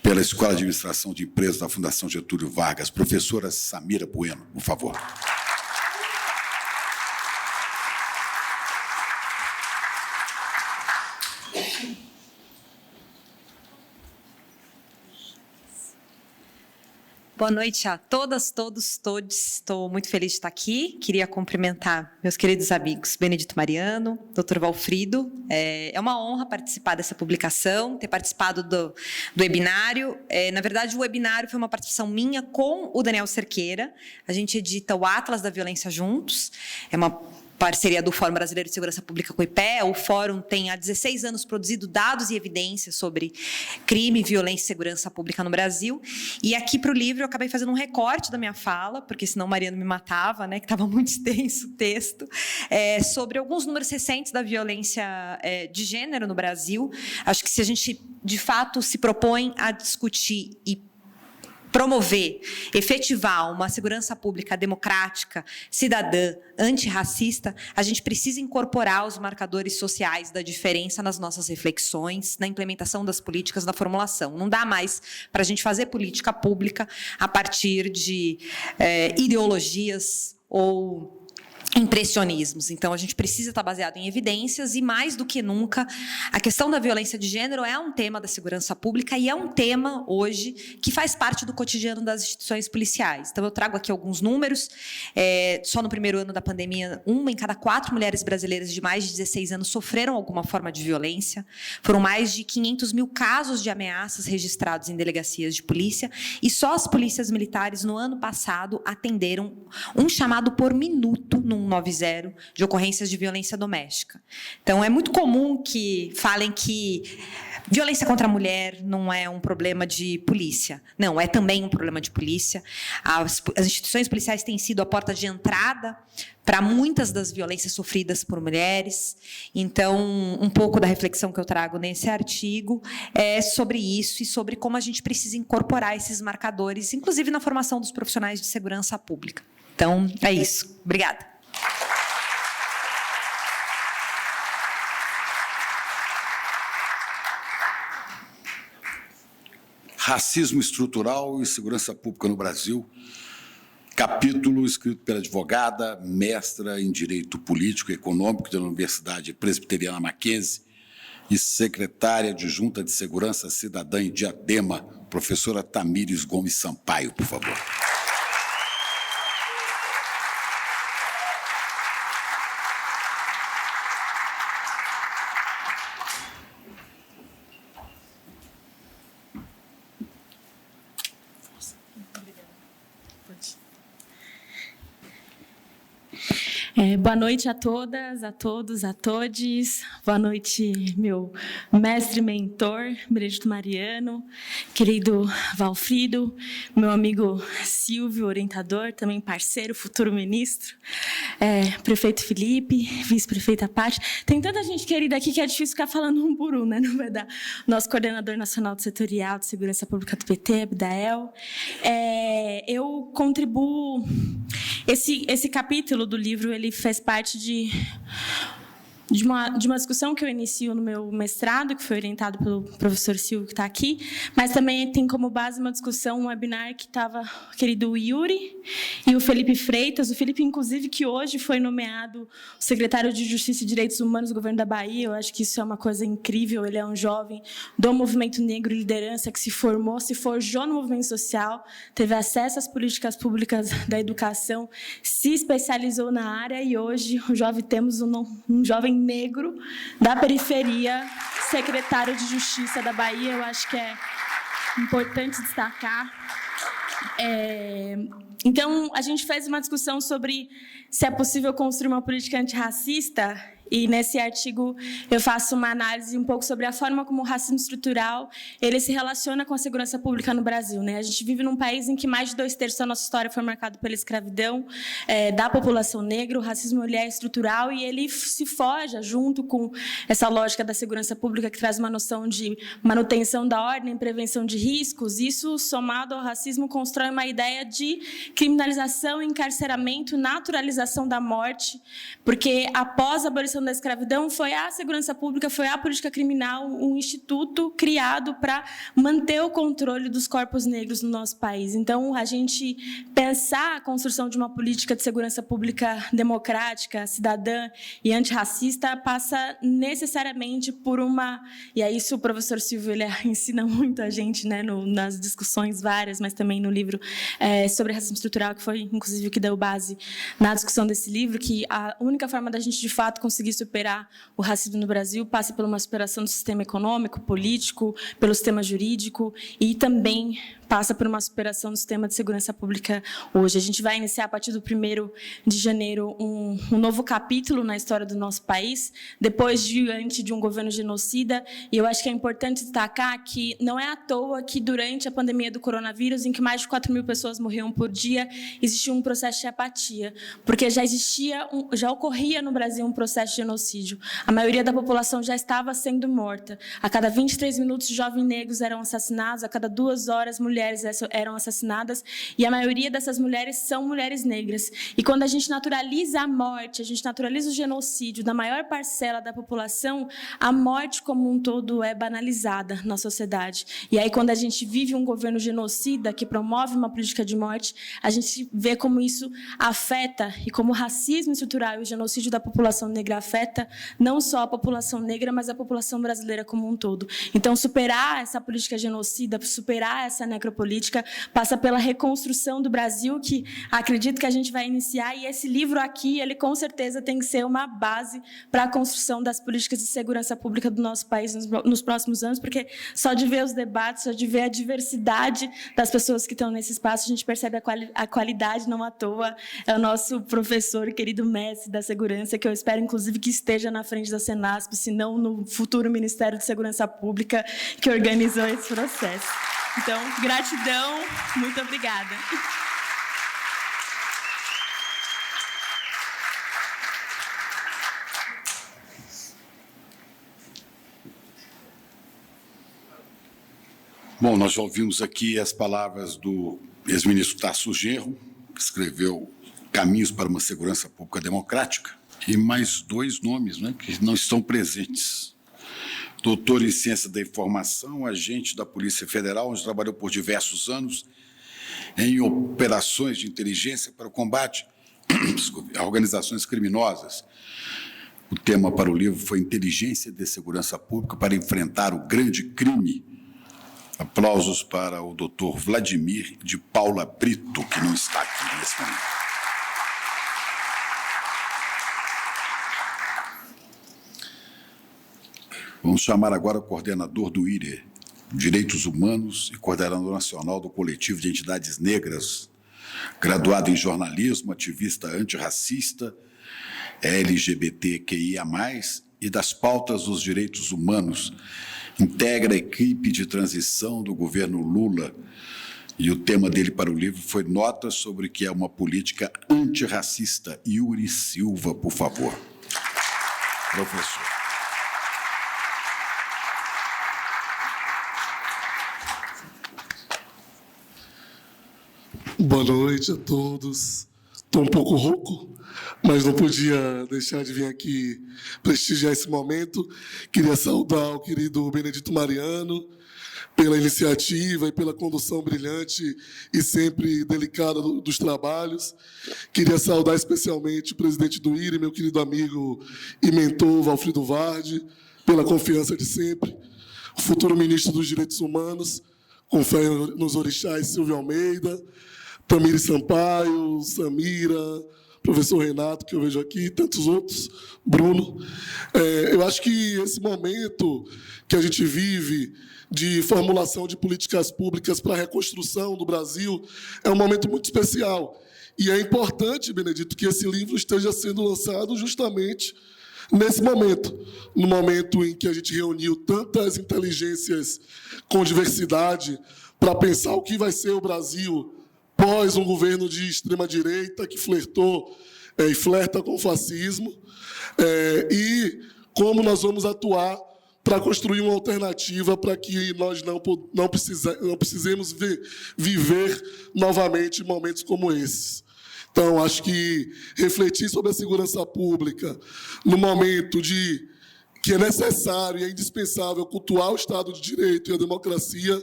A: pela Escola de Administração de Empresas da Fundação Getúlio Vargas. Professora Samira Bueno, por favor.
M: Boa noite a todas, todos, todes. Estou muito feliz de estar aqui. Queria cumprimentar meus queridos amigos Benedito Mariano, Dr. Valfrido. É uma honra participar dessa publicação, ter participado do webinário. Na verdade, o webinário foi uma participação minha com o Daniel Cerqueira. A gente edita o Atlas da Violência juntos. É uma parceria do Fórum Brasileiro de Segurança Pública com o IPE. O Fórum tem há 16 anos produzido dados e evidências sobre crime, violência e segurança pública no Brasil. E aqui para o livro eu acabei fazendo um recorte da minha fala, porque senão o Mariano me matava, né, que estava muito extenso o texto, sobre alguns números recentes da violência de gênero no Brasil. Acho que se a gente, de fato, se propõe a discutir e promover, efetivar uma segurança pública democrática, cidadã, antirracista, a gente precisa incorporar os marcadores sociais da diferença nas nossas reflexões, na implementação das políticas, na formulação. Não dá mais para a gente fazer política pública a partir de ideologias ou impressionismos. Então, a gente precisa estar baseado em evidências e, mais do que nunca, a questão da violência de gênero é um tema da segurança pública e é um tema, hoje, que faz parte do cotidiano das instituições policiais. Então, eu trago aqui alguns números. Só no primeiro ano da pandemia, 1 em cada 4 mulheres brasileiras de mais de 16 anos sofreram alguma forma de violência. Foram mais de 500 mil casos de ameaças registrados em delegacias de polícia e só as polícias militares, no ano passado, atenderam um chamado por minuto no 190 de ocorrências de violência doméstica. Então, é muito comum que falem que violência contra a mulher não é um problema de polícia. Não, é também um problema de polícia. As instituições policiais têm sido a porta de entrada para muitas das violências sofridas por mulheres. Então, um pouco da reflexão que eu trago nesse artigo é sobre isso e sobre como a gente precisa incorporar esses marcadores, inclusive na formação dos profissionais de segurança pública. Então, é isso. Obrigada.
A: Racismo estrutural e segurança pública no Brasil. Capítulo escrito pela advogada, mestra em Direito Político e Econômico da Universidade Presbiteriana Mackenzie e secretária adjunta de Segurança Cidadã em Diadema, professora Tamires Gomes Sampaio, por favor.
N: Boa noite a todas, a todos, a todes. Boa noite, meu mestre e mentor, Benedito Mariano, querido Valfrido, meu amigo Silvio, orientador, também parceiro, futuro ministro, prefeito Felipe, vice-prefeita Paty. Tem tanta gente querida aqui que é difícil ficar falando um por um, né? Não vai dar. Nosso coordenador nacional do setorial de segurança pública do PT, Abdael. Eu contribuo... Esse capítulo do livro, ele faz parte de uma discussão que eu inicio no meu mestrado, que foi orientado pelo professor Silvio, que está aqui, mas também tem como base uma discussão, um webinar que estava o querido Yuri e o Felipe Freitas. O Felipe, inclusive, que hoje foi nomeado secretário de Justiça e Direitos Humanos do governo da Bahia. Eu acho que isso é uma coisa incrível. Ele é um jovem do movimento negro e liderança que se formou, se forjou no movimento social, teve acesso às políticas públicas da educação, se especializou na área e hoje temos um jovem negro da periferia, secretário de Justiça da Bahia. Eu acho que é importante destacar. Então, a gente fez uma discussão sobre se é possível construir uma política antirracista E nesse artigo eu faço uma análise um pouco sobre a forma como o racismo estrutural ele se relaciona com a segurança pública no Brasil, né? A gente vive num país em que mais de 2/3 da nossa história foi marcado pela escravidão da população negra. O racismo ele é estrutural e ele se forja junto com essa lógica da segurança pública que traz uma noção de manutenção da ordem, prevenção de riscos. Isso, somado ao racismo, constrói uma ideia de criminalização, encarceramento, naturalização da morte, porque após a abolição da escravidão foi a segurança pública, foi a política criminal, um instituto criado para manter o controle dos corpos negros no nosso país. Então, a gente pensar a construção de uma política de segurança pública democrática, cidadã e antirracista passa necessariamente por uma... E aí isso o professor Silvio ele ensina muito a gente, né, nas discussões várias, mas também no livro sobre racismo estrutural, que foi, inclusive, o que deu base na discussão desse livro, que a única forma da gente, de fato, conseguir superar o racismo no Brasil passa por uma superação do sistema econômico, político, pelo sistema jurídico e também passa por uma superação do sistema de segurança pública hoje. A gente vai iniciar, a partir do 1º de janeiro, um novo capítulo na história do nosso país, depois diante de um governo genocida, e eu acho que é importante destacar que não é à toa que, durante a pandemia do coronavírus, em que mais de 4.000 pessoas morriam por dia, existia um processo de apatia, porque já ocorria no Brasil um processo de genocídio. A maioria da população já estava sendo morta. A cada 23 minutos, jovens negros eram assassinados, a cada 2 horas, mulheres eram assassinadas, e a maioria dessas mulheres são mulheres negras. E quando a gente naturaliza a morte, a gente naturaliza o genocídio da maior parcela da população, a morte como um todo é banalizada na sociedade. E aí, quando a gente vive um governo genocida que promove uma política de morte, a gente vê como isso afeta, e como o racismo estrutural e o genocídio da população negra afeta não só a população negra, mas a população brasileira como um todo. Então, superar essa política genocida, superar essa necropolítica, passa pela reconstrução do Brasil, que acredito que a gente vai iniciar, e esse livro aqui, ele com certeza tem que ser uma base para a construção das políticas de segurança pública do nosso país nos próximos anos, porque só de ver os debates, só de ver a diversidade das pessoas que estão nesse espaço, a gente percebe a qualidade, não à toa. É o nosso professor, querido mestre da segurança, que eu espero, inclusive, que esteja na frente da Senasp, se não no futuro Ministério de Segurança Pública, que organizou esse processo. Então, gratidão, muito obrigada.
A: Bom, nós já ouvimos aqui as palavras do ex-ministro Tarso Genro, que escreveu Caminhos para uma Segurança Pública Democrática, e mais 2 nomes, né, que não estão presentes. Doutor em Ciência da Informação, agente da Polícia Federal, onde trabalhou por diversos anos em operações de inteligência para o combate a organizações criminosas. O tema para o livro foi Inteligência de Segurança Pública para enfrentar o grande crime. Aplausos para o doutor Vladimir de Paula Brito, que não está aqui nesse momento. Vamos chamar agora o coordenador do IRE, Direitos Humanos, e coordenador nacional do Coletivo de Entidades Negras, graduado em jornalismo, ativista antirracista, LGBTQIA+, e das pautas dos direitos humanos. Integra a equipe de transição do governo Lula, e o tema dele para o livro foi Notas sobre o que é uma política antirracista. Yuri Silva, por favor. Professor.
O: Boa noite a todos. Estou um pouco rouco, mas não podia deixar de vir aqui prestigiar esse momento. Queria saudar o querido Benedito Mariano pela iniciativa e pela condução brilhante e sempre delicada dos trabalhos. Queria saudar especialmente o presidente do IRE, meu querido amigo e mentor, Valfrido Vardi, pela confiança de sempre. O futuro ministro dos Direitos Humanos, com fé nos orixás, Silvio Almeida, Tamires Sampaio, Samira, professor Renato, que eu vejo aqui, e tantos outros, Bruno. Eu acho que esse momento que a gente vive de formulação de políticas públicas para a reconstrução do Brasil é um momento muito especial. E é importante, Benedito, que esse livro esteja sendo lançado justamente nesse momento, no momento em que a gente reuniu tantas inteligências com diversidade para pensar o que vai ser o Brasil pós um governo de extrema-direita que flertou e flerta com o fascismo, e como nós vamos atuar para construir uma alternativa para que nós não precisemos viver novamente momentos como esses. Então, acho que refletir sobre a segurança pública no momento que é necessário e é indispensável cultuar o Estado de Direito e a democracia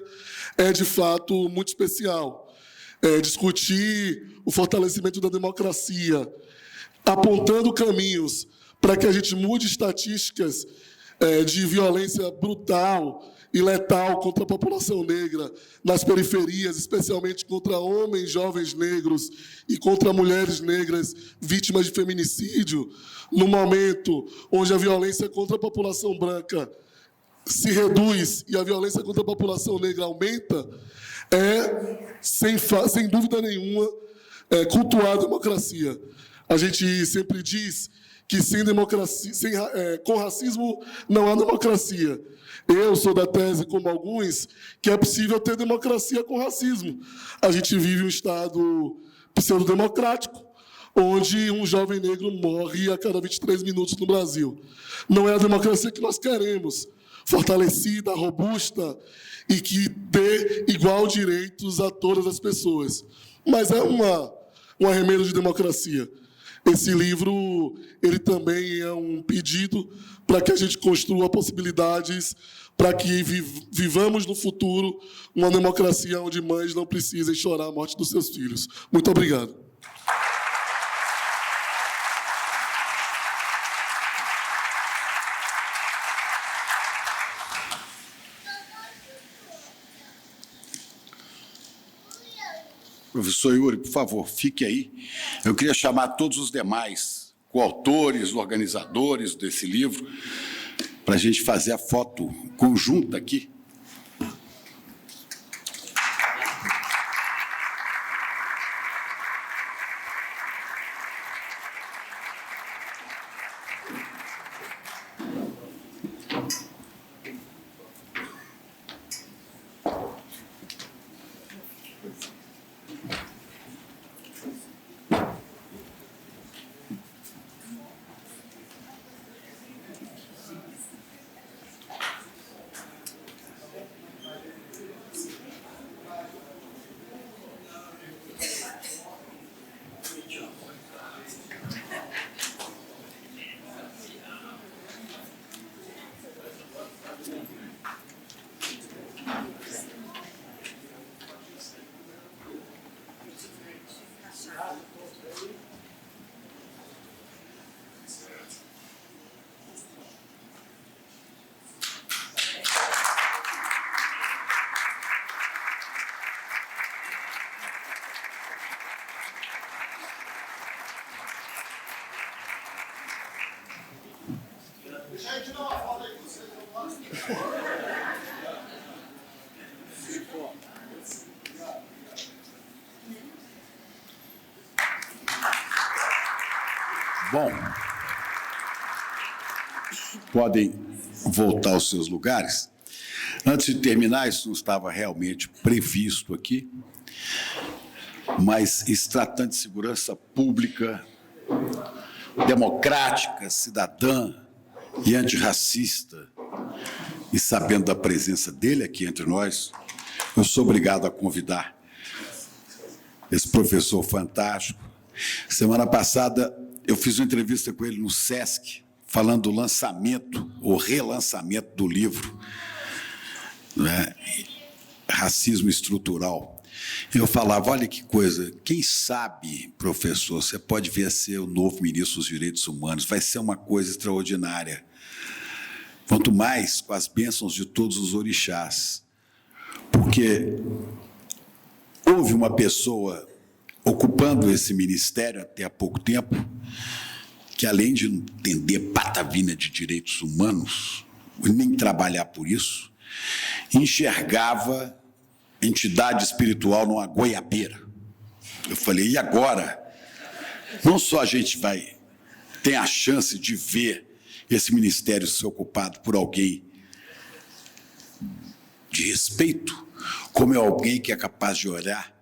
O: é, de fato, muito especial. Discutir o fortalecimento da democracia, apontando caminhos para que a gente mude estatísticas de violência brutal e letal contra a população negra nas periferias, especialmente contra homens, jovens negros e contra mulheres negras vítimas de feminicídio, no momento onde a violência contra a população branca se reduz e a violência contra a população negra aumenta, sem dúvida nenhuma, cultuar a democracia. A gente sempre diz que sem democracia, com racismo não há democracia. Eu sou da tese, como alguns, que é possível ter democracia com racismo. A gente vive um Estado pseudo-democrático, onde um jovem negro morre a cada 23 minutos no Brasil. Não é a democracia que nós queremos, fortalecida, robusta e que dê igual direitos a todas as pessoas. Mas é um arremedo de democracia. Esse livro, ele também é um pedido para que a gente construa possibilidades para que vivamos no futuro uma democracia onde mães não precisem chorar a morte dos seus filhos. Muito obrigado.
A: Professor Yuri, por favor, fique aí. Eu queria chamar todos os demais coautores, organizadores desse livro, para a gente fazer a foto conjunta aqui. Bom, podem voltar aos seus lugares. Antes de terminar, isso não estava realmente previsto aqui, mas se tratando de segurança pública, democrática, cidadã e antirracista, e sabendo da presença dele aqui entre nós, eu sou obrigado a convidar esse professor fantástico. Semana passada, eu fiz uma entrevista com ele no SESC, falando do lançamento, ou relançamento do livro, né, Racismo Estrutural. Eu falava, olha que coisa, quem sabe, professor, você pode vir a ser o novo ministro dos Direitos Humanos, vai ser uma coisa extraordinária. Quanto mais com as bênçãos de todos os orixás. Porque houve uma pessoa ocupando esse ministério até há pouco tempo, que além de não entender patavina de direitos humanos, nem trabalhar por isso, enxergava entidade espiritual numa goiabeira. Eu falei, e agora? Não só a gente tem a chance de ver esse ministério ser ocupado por alguém de respeito, como é alguém que é capaz de olhar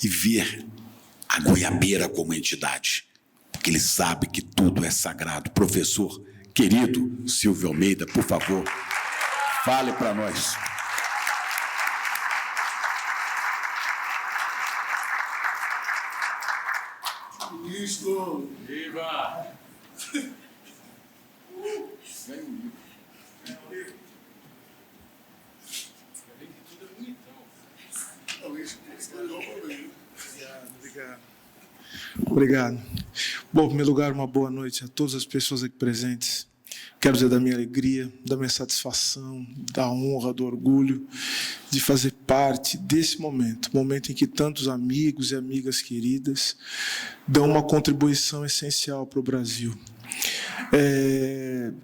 A: e ver a goiabeira como entidade, porque ele sabe que tudo é sagrado. Professor querido Silvio Almeida, por favor, fale para nós.
O: Ministro!
B: Viva!
P: Obrigado. Bom, em primeiro lugar, uma boa noite a todas as pessoas aqui presentes. Quero dizer da minha alegria, da minha satisfação, da honra, do orgulho de fazer parte desse momento em que tantos amigos e amigas queridas dão uma contribuição essencial para o Brasil.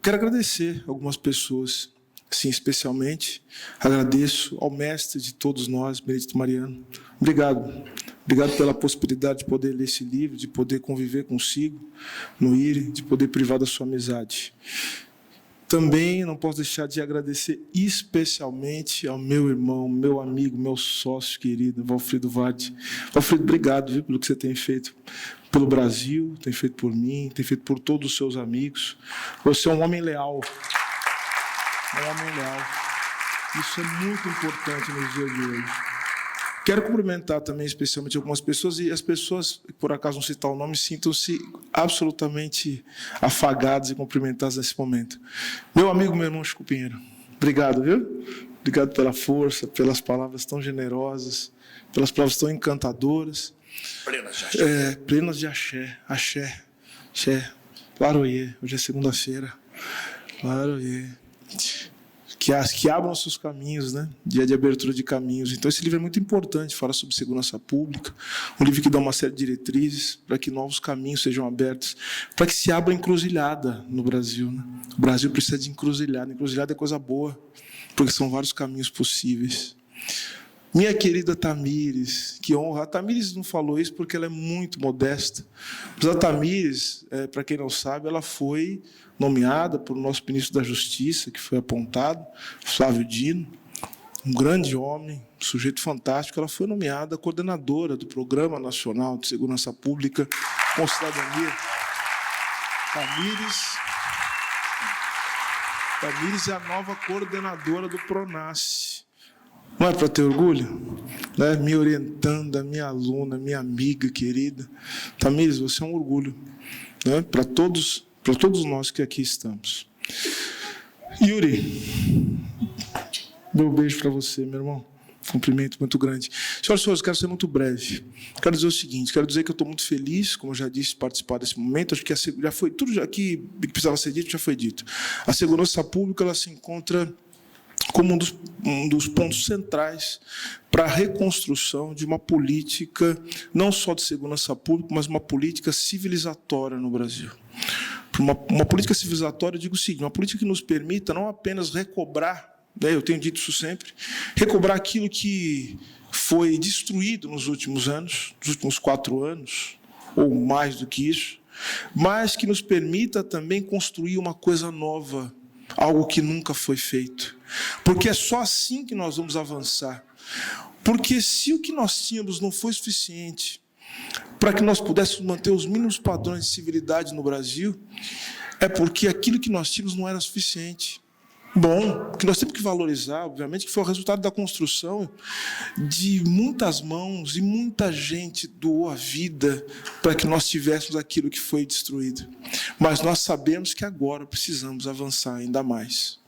P: Quero agradecer algumas pessoas, sim, especialmente agradeço ao mestre de todos nós, Benedito Mariano. Obrigado. Obrigado pela possibilidade de poder ler esse livro, de poder conviver consigo no IRE, de poder privar da sua amizade. Também não posso deixar de agradecer especialmente ao meu irmão, meu amigo, meu sócio querido, Valfrido Vardi. Valfrido, obrigado, viu, pelo que você tem feito pelo Brasil, tem feito por mim, tem feito por todos os seus amigos. Você é um homem leal. É um homem leal. Isso é muito importante nos dias de hoje. Quero cumprimentar também especialmente algumas pessoas, e as pessoas, por acaso não citar o nome, sintam-se absolutamente afagadas e cumprimentadas nesse momento. Meu amigo, meu irmão Chico Pinheiro, obrigado, viu? Obrigado pela força, pelas palavras tão generosas, pelas palavras tão encantadoras.
A: Plenas de axé.
P: Plenas de axé. Axé. Laroie. Hoje é segunda-feira. Laroie. Que abram os seus caminhos, né? Dia de abertura de caminhos. Então, esse livro é muito importante, fala sobre segurança pública, um livro que dá uma série de diretrizes para que novos caminhos sejam abertos, para que se abra encruzilhada no Brasil, né? O Brasil precisa de encruzilhada. Encruzilhada é coisa boa, porque são vários caminhos possíveis. Minha querida Tamires, que honra. A Tamires não falou isso porque ela é muito modesta. Mas a Tamires, para quem não sabe, ela foi nomeada por nosso ministro da Justiça, que foi apontado, Flávio Dino, um grande homem, um sujeito fantástico. Ela foi nomeada coordenadora do Programa Nacional de Segurança Pública com Cidadania. Tamires é a nova coordenadora do PRONASSE. Não é para ter orgulho? Né? Me orientando, a minha aluna, minha amiga querida. Tamires, você é um orgulho, né? Para todos nós que aqui estamos. Yuri, meu beijo para você, meu irmão. Cumprimento muito grande. Senhoras e senhores, quero ser muito breve. Quero dizer o seguinte, quero dizer que eu estou muito feliz, como eu já disse, de participar desse momento. Acho que já foi tudo aqui que precisava ser dito, já foi dito. A segurança pública, ela se encontra como um dos pontos centrais para a reconstrução de uma política, não só de segurança pública, mas uma política civilizatória no Brasil. Uma política civilizatória, eu digo o seguinte, uma política que nos permita não apenas recobrar, né, eu tenho dito isso sempre, recobrar aquilo que foi destruído nos últimos anos, nos últimos 4 anos, ou mais do que isso, mas que nos permita também construir uma coisa nova, algo que nunca foi feito. Porque é só assim que nós vamos avançar. Porque se o que nós tínhamos não foi suficiente para que nós pudéssemos manter os mínimos padrões de civilidade no Brasil, é porque aquilo que nós tínhamos não era suficiente. Bom, que nós temos que valorizar, obviamente, que foi o resultado da construção de muitas mãos e muita gente doou a vida para que nós tivéssemos aquilo que foi destruído. Mas nós sabemos que agora precisamos avançar ainda mais.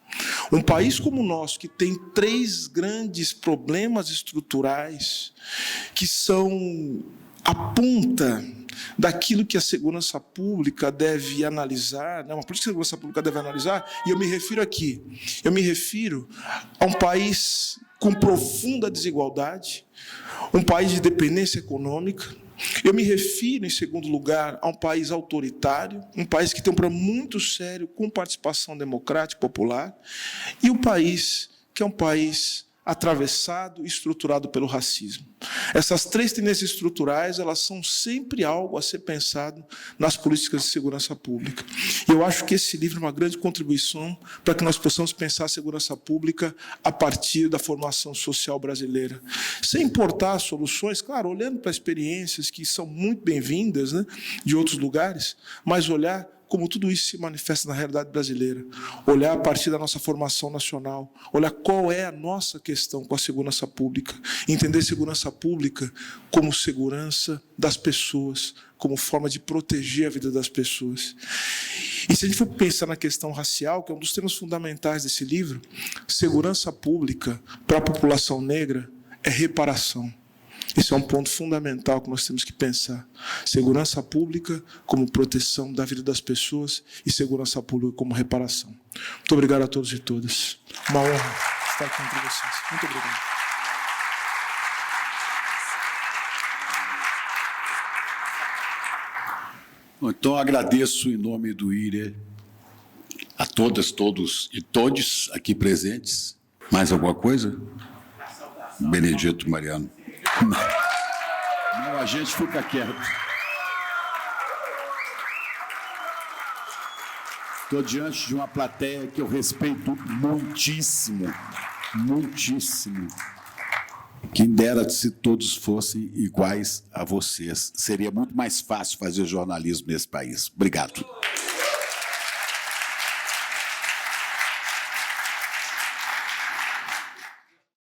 P: Um país como o nosso, que tem 3 grandes problemas estruturais, que são a ponta daquilo que a segurança pública deve analisar, né? Uma política de segurança pública deve analisar, e eu me refiro aqui, a um país com profunda desigualdade, um país de dependência econômica. Eu me refiro, em segundo lugar, a um país autoritário, um país que tem um problema muito sério com participação democrática popular, e um país que é um país atravessado e estruturado pelo racismo. Essas três tendências estruturais, elas são sempre algo a ser pensado nas políticas de segurança pública. E eu acho que esse livro é uma grande contribuição para que nós possamos pensar a segurança pública a partir da formação social brasileira. Sem importar soluções, claro, olhando para experiências que são muito bem-vindas, né, de outros lugares, mas olhar como tudo isso se manifesta na realidade brasileira. Olhar a partir da nossa formação nacional, olhar qual é a nossa questão com a segurança pública, entender segurança pública como segurança das pessoas, como forma de proteger a vida das pessoas. E se a gente for pensar na questão racial, que é um dos temas fundamentais desse livro, segurança pública para a população negra é reparação. Esse é um ponto fundamental que nós temos que pensar. Segurança pública como proteção da vida das pessoas e segurança pública como reparação. Muito obrigado a todos e todas. Uma honra estar aqui entre vocês. Muito obrigado.
A: Então, agradeço em nome do IRE a todas, todos e todes aqui presentes. Mais alguma coisa? Benedito Mariano. Não, a gente fica quieto. Estou diante de uma plateia que eu respeito muitíssimo, muitíssimo. Quem dera se todos fossem iguais a vocês. Seria muito mais fácil fazer jornalismo nesse país. Obrigado.